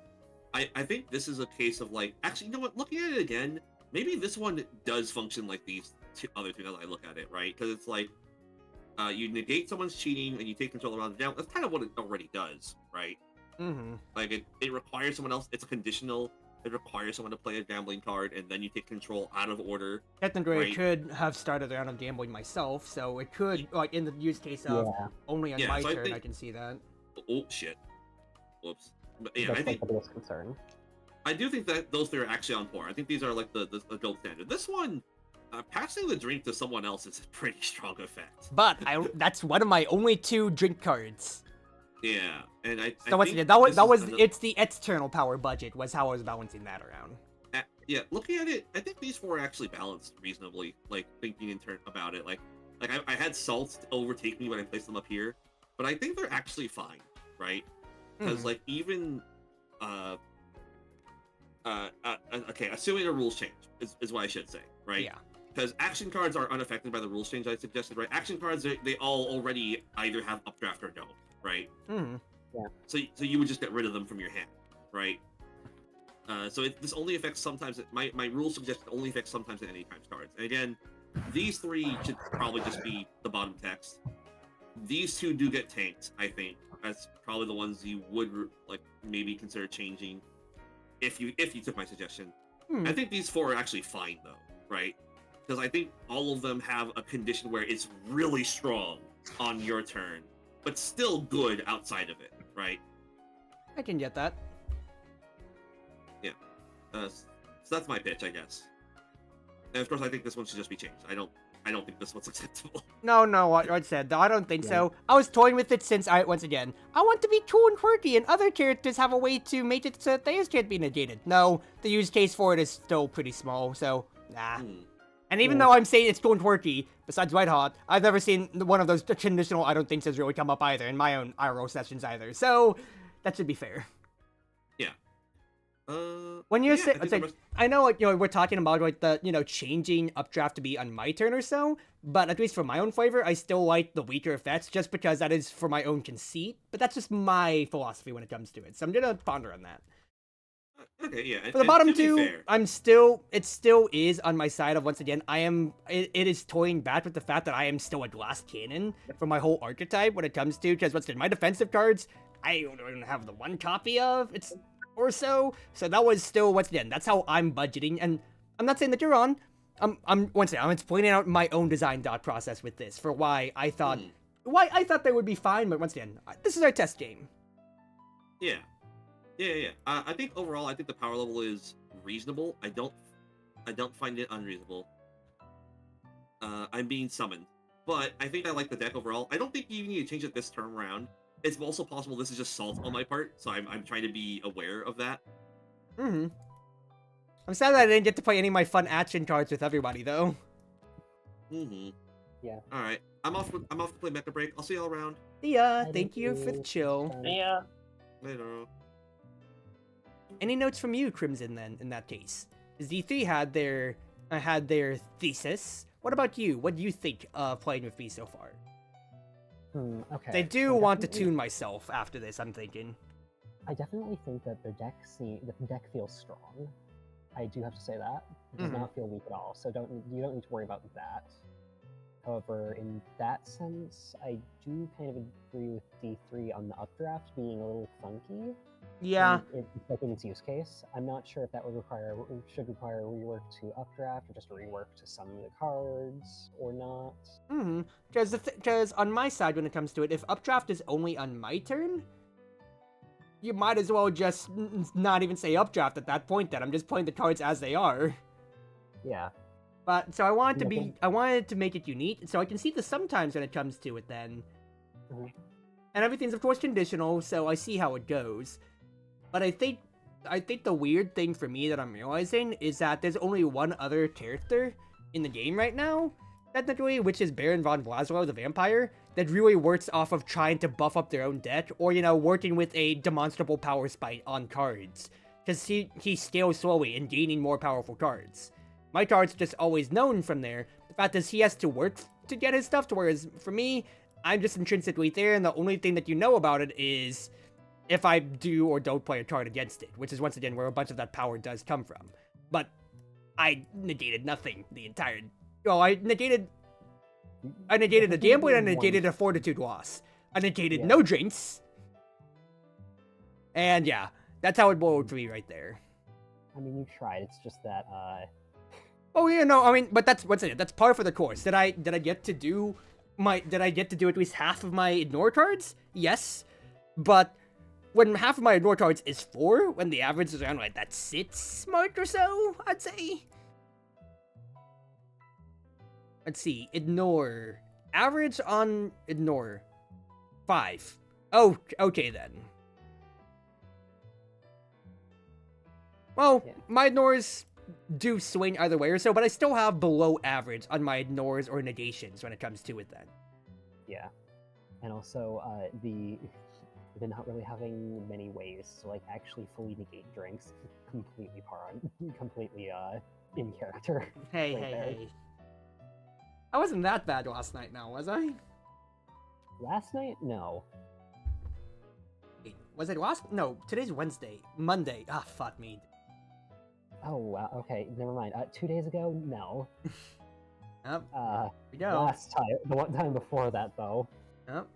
I think this is a case of actually, you know what? Looking at it again, maybe this one does function like these other two. Now that I look at it, right? Because it's you negate someone's cheating and you take control around the down. That's kind of what it already does, right? It requires someone else. It's a conditional. It requires someone to play a gambling card, and then you take control out of order. Technically, right? It could have started around on gambling myself, so it could, in the use case of only on my turn, I can see that. Oh shit! Whoops. But yeah, I think concern. I do think that those 3 are actually on par. I think these are the gold standard. This one, passing the drink to someone else is a pretty strong effect. But that's one of my only 2 drink cards. Yeah, and So once again, it's the external power budget was how I was balancing that around. Yeah, looking at it, I think these 4 are actually balanced reasonably. Thinking in turn about it, I had salts overtake me when I placed them up here, but I think they're actually fine, right? Because even okay, assuming a rules change is what I should say, right? Yeah. Because action cards are unaffected by the rules change I suggested, right? Action cards, they all already either have updraft or don't, right? Yeah. So you would just get rid of them from your hand, right? So this only affects sometimes. My rule suggests it only affects sometimes and anytimes cards. And again, these 3 should probably just be the bottom text. These 2 do get tanked, I think. That's probably the ones you would maybe consider changing if you took my suggestion. I think these 4 are actually fine though, right? Because I think all of them have a condition where it's really strong on your turn, but still good outside of it, right? I can get that. Yeah. So that's my pitch, I guess. And of course, I think this one should just be changed. I don't think this one's acceptable. No, what I said, I don't think so. I was toying with it since I want to be cool and quirky, and other characters have a way to make it so theirs can't be negated. No, the use case for it is still pretty small, so nah. And even Yeah. though I'm saying it's going quirky, besides White Hot, I've never seen one of those conditional I don't think has really come up either in my own IRL sessions either. So that should be fair. When you're saying, I know, like, we're talking about like the changing updraft to be on my turn or so, but at least for my own flavor, I still like the weaker effects just because that is for my own conceit. But that's just my philosophy when it comes to it. So I'm gonna ponder on that. Okay, yeah. For the bottom two, it still is on my side of, once again, it is toying back with the fact that I am still a glass cannon for my whole archetype when it comes to, because once again, my defensive cards, I don't have the one copy of, or so that was still, once again, that's how I'm budgeting, and I'm not saying that you're wrong. I'm explaining out my own design thought process with this, for why I thought they would be fine, but once again, this is our test game. Yeah. I think overall, I think the power level is reasonable. I don't find it unreasonable. I'm being summoned, but I think I like the deck overall. I don't think you need to change it this turn around. It's also possible this is just salt on my part, so I'm trying to be aware of that. I'm sad that I didn't get to play any of my fun action cards with everybody, though. Yeah. All right, I'm off to play Mecha Break. I'll see y'all around. Yeah, thank you for the chill. Yeah. Later. Any notes from you, Crimson, then, in that case? Because D3 had their thesis. What about you? What do you think of playing with me so far? Okay. They do want to tune myself after this, I'm thinking. I definitely think that the deck feels strong. I do have to say that. It does not feel weak at all, so you don't need to worry about that. However, in that sense, I do kind of agree with D3 on the updraft being a little funky. Yeah. Like in its use case. I'm not sure if that should require a rework to updraft or just a rework to some of the cards or not. Because on my side, when it comes to it, if updraft is only on my turn, you might as well just not even say updraft at that point. Then I'm just playing the cards as they are. Yeah. But so I wanted to make it unique, so I can see this sometimes when it comes to it. Then, and everything's of course conditional, so I see how it goes. But I think the weird thing for me that I'm realizing is that there's only one other character in the game right now, technically, which is Baron von Blaslow, the vampire, that really works off of trying to buff up their own deck, or, working with a demonstrable power spike on cards. Because he scales slowly and gaining more powerful cards. My card's just always known from there. The fact is he has to work to get his stuff, whereas for me, I'm just intrinsically there, and the only thing that you know about it is if I do or don't play a card against it, which is once again where a bunch of that power does come from. But I negated nothing the entire... Well, I negated a gambling and I negated a fortitude loss. I negated no drinks. And yeah, that's how it boiled for me right there. I mean, you tried. It's just that, Oh yeah, no, I mean, but that's what's it. That's par for the course. Did I get to do at least half of my ignore cards? Yes, but when half of my ignore cards is 4, when the average is around like that 6 mark or so, I'd say. Let's see, ignore. Average on ignore, 5. Oh, okay then. Well, my ignores do swing either way or so, but I still have below average on my ignores or negations when it comes to it then. Yeah. And also, they're not really having many ways to, like, actually fully negate drinks. Completely in character. Hey. I wasn't that bad last night now, was I? Last night? No. Wait, was it last? No, today's Wednesday. Monday. Ah, fuck me. Oh, wow. Okay, never mind. 2 days ago? No. Yep. We go. Last time. The one time before that, though. Yep.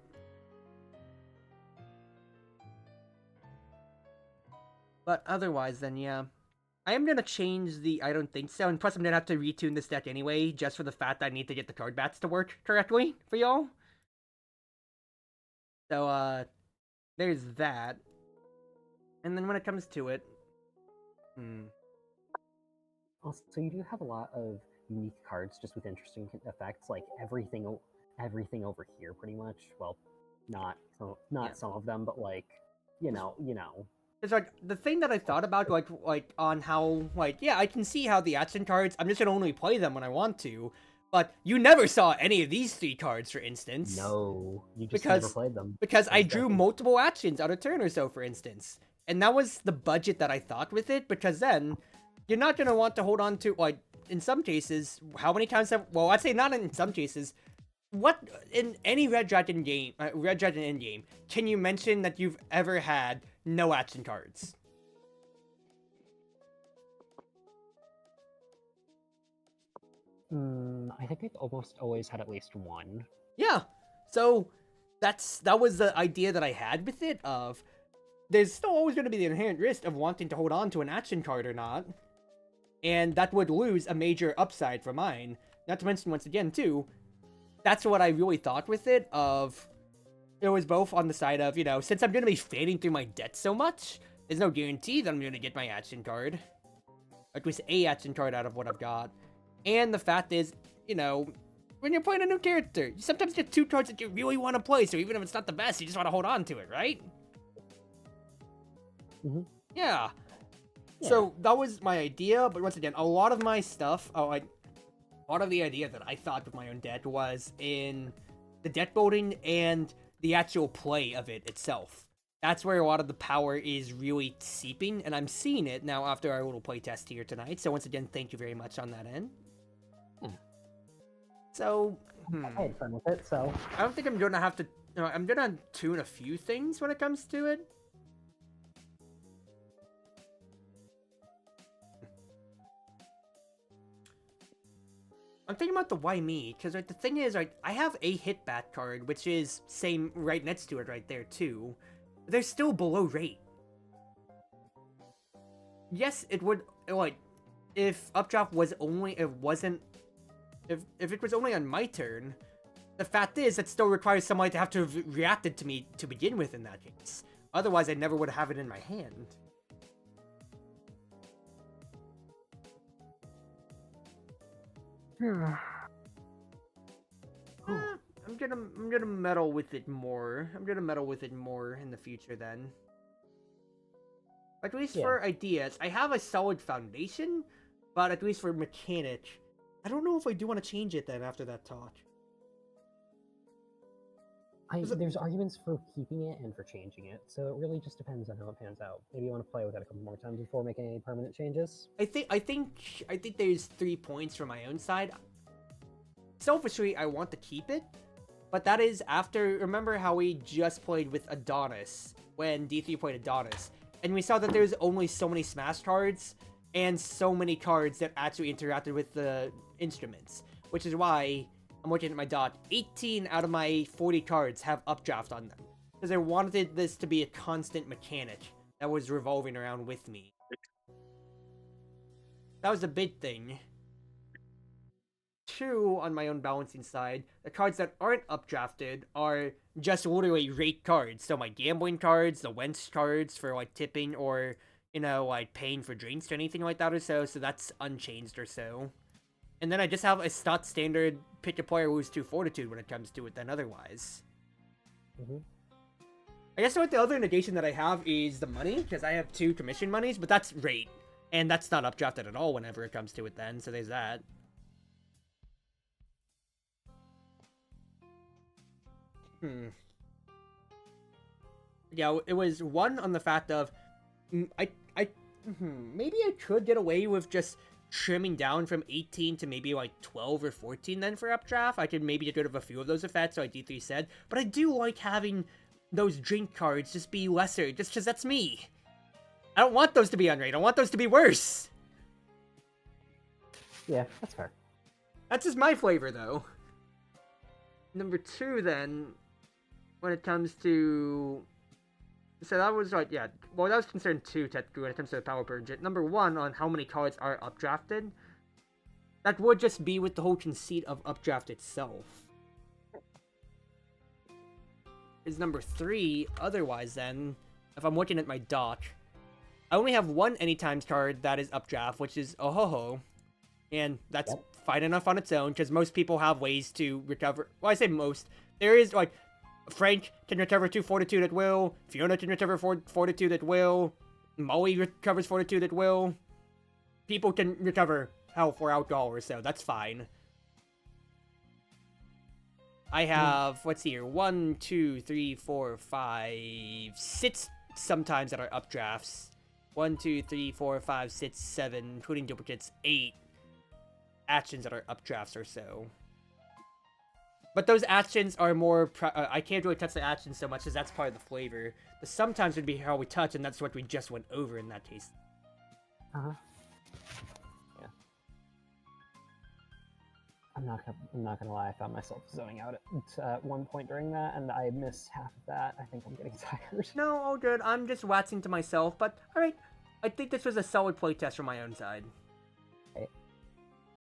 But otherwise, then, yeah. I am going to change the I don't think so, and plus I'm going to have to retune this deck anyway, just for the fact that I need to get the card bats to work correctly for y'all. So, there's that. And then when it comes to it... Also, you do have a lot of unique cards just with interesting effects, like everything over here, pretty much. Well, not some of them, but like, you know. Because like the thing that I thought about, like on how, like, yeah, I can see how the action cards, I'm just gonna only play them when I want to. But you never saw any of these 3 cards, for instance. No, you just never played them. Because I drew Exactly. multiple actions out of turn or so, for instance. And that was the budget that I thought with it, because then you're not gonna want to hold on to, like, in some cases, how many times have, well, I'd say not in some cases, what, in any Red Dragon game, Red Dragon endgame, can you mention that you've ever had no action cards? I think I've almost always had at least one. Yeah, so that was the idea that I had with it, of there's still always going to be the inherent risk of wanting to hold on to an action card or not, and that would lose a major upside for mine. Not to mention, once again, too, that's what I really thought with it, of it was both on the side of, you know, since I'm going to be fading through my debt so much, there's no guarantee that I'm going to get my action card. At least a action card out of what I've got. And the fact is, you know, when you're playing a new character, you sometimes get 2 cards that you really want to play, so even if it's not the best, you just want to hold on to it, right? Mm-hmm. Yeah. So that was my idea, but once again, a lot of my stuff, a lot of the idea that I thought with my own deck was in the deck building and the actual play of it itself. That's where a lot of the power is really seeping, and I'm seeing it now after our little playtest here tonight. So once again, thank you very much on that end. So, I had fun with it, so... I don't think I'm gonna have to... No, I'm gonna tune a few things when it comes to it. I'm thinking about the why me, because like, the thing is, like, I have a hit bat card, which is same right next to it right there, too. But they're still below rate. Yes, it would, like, if updraft was only, if it was only on my turn, the fact is that still requires somebody to have to have reacted to me to begin with in that case. Otherwise, I never would have it in my hand. I'm gonna meddle with it more. I'm gonna meddle with it more in the future then. At least for ideas, I have a solid foundation, but at least for mechanic, I don't know if I do want to change it then after that talk. There's arguments for keeping it and for changing it, so it really just depends on how it pans out. Maybe you want to play with it a couple more times before making any permanent changes. I think there's 3 points from my own side. Selfishly, I want to keep it, but that is after, remember how we just played with Adonis, when D3 played Adonis, and we saw that there's only so many smash cards, and so many cards that actually interacted with the instruments, which is why I'm looking at my dot. 18 out of my 40 cards have updraft on them, because I wanted this to be a constant mechanic that was revolving around with me. That was the big thing. 2, on my own balancing side, the cards that aren't updrafted are just literally rate cards. So my gambling cards, the wench cards for like tipping or, you know, like paying for drinks or anything like that or so. So that's unchanged or so. And then I just have a stat standard pick a player who's 2 fortitude when it comes to it then otherwise. I guess what the other negation that I have is the money, because I have 2 commission monies, but that's rate. And that's not updrafted at all whenever it comes to it then, so there's that. Yeah, it was 1 on the fact of, maybe I could get away with just trimming down from 18 to maybe like 12 or 14 then for updraft. I could maybe get rid of a few of those effects, like D3 said, but I do like having those drink cards just be lesser, just because that's me. I don't want those to be unrated, I want those to be worse. Yeah, that's fair. That's just my flavor, though. Number 2, then, when it comes to... So that was like, yeah, well, that was concern 2, technically, when it comes to the power budget. Number 1, on how many cards are updrafted. That would just be with the whole conceit of updraft itself. Is number 3, otherwise then, if I'm looking at my dock, I only have 1 anytime card that is updraft, which is Ohoho. And that's fine enough on its own, because most people have ways to recover. Well, I say most. There is, like, Frank can recover 2 fortitude at will, Fiona can recover 4 fortitude at will, Molly recovers fortitude at will. People can recover health or alcohol or so. That's fine. I have, what's here? 1, 2, 3, 4, 5, 6 sometimes that are updrafts. 1, 2, 3, 4, 5, 6, 7, including duplicates, 8 actions that are updrafts or so. But those actions are more, I can't really touch the actions so much because that's part of the flavor. The sometimes would be how we touch, and that's what we just went over in that case. Uh-huh. Yeah. I'm not gonna lie, I found myself zoning out at one point during that, and I missed half of that. I think I'm getting tired. No, all good. I'm just waxing to myself, but alright. I think this was a solid playtest from my own side.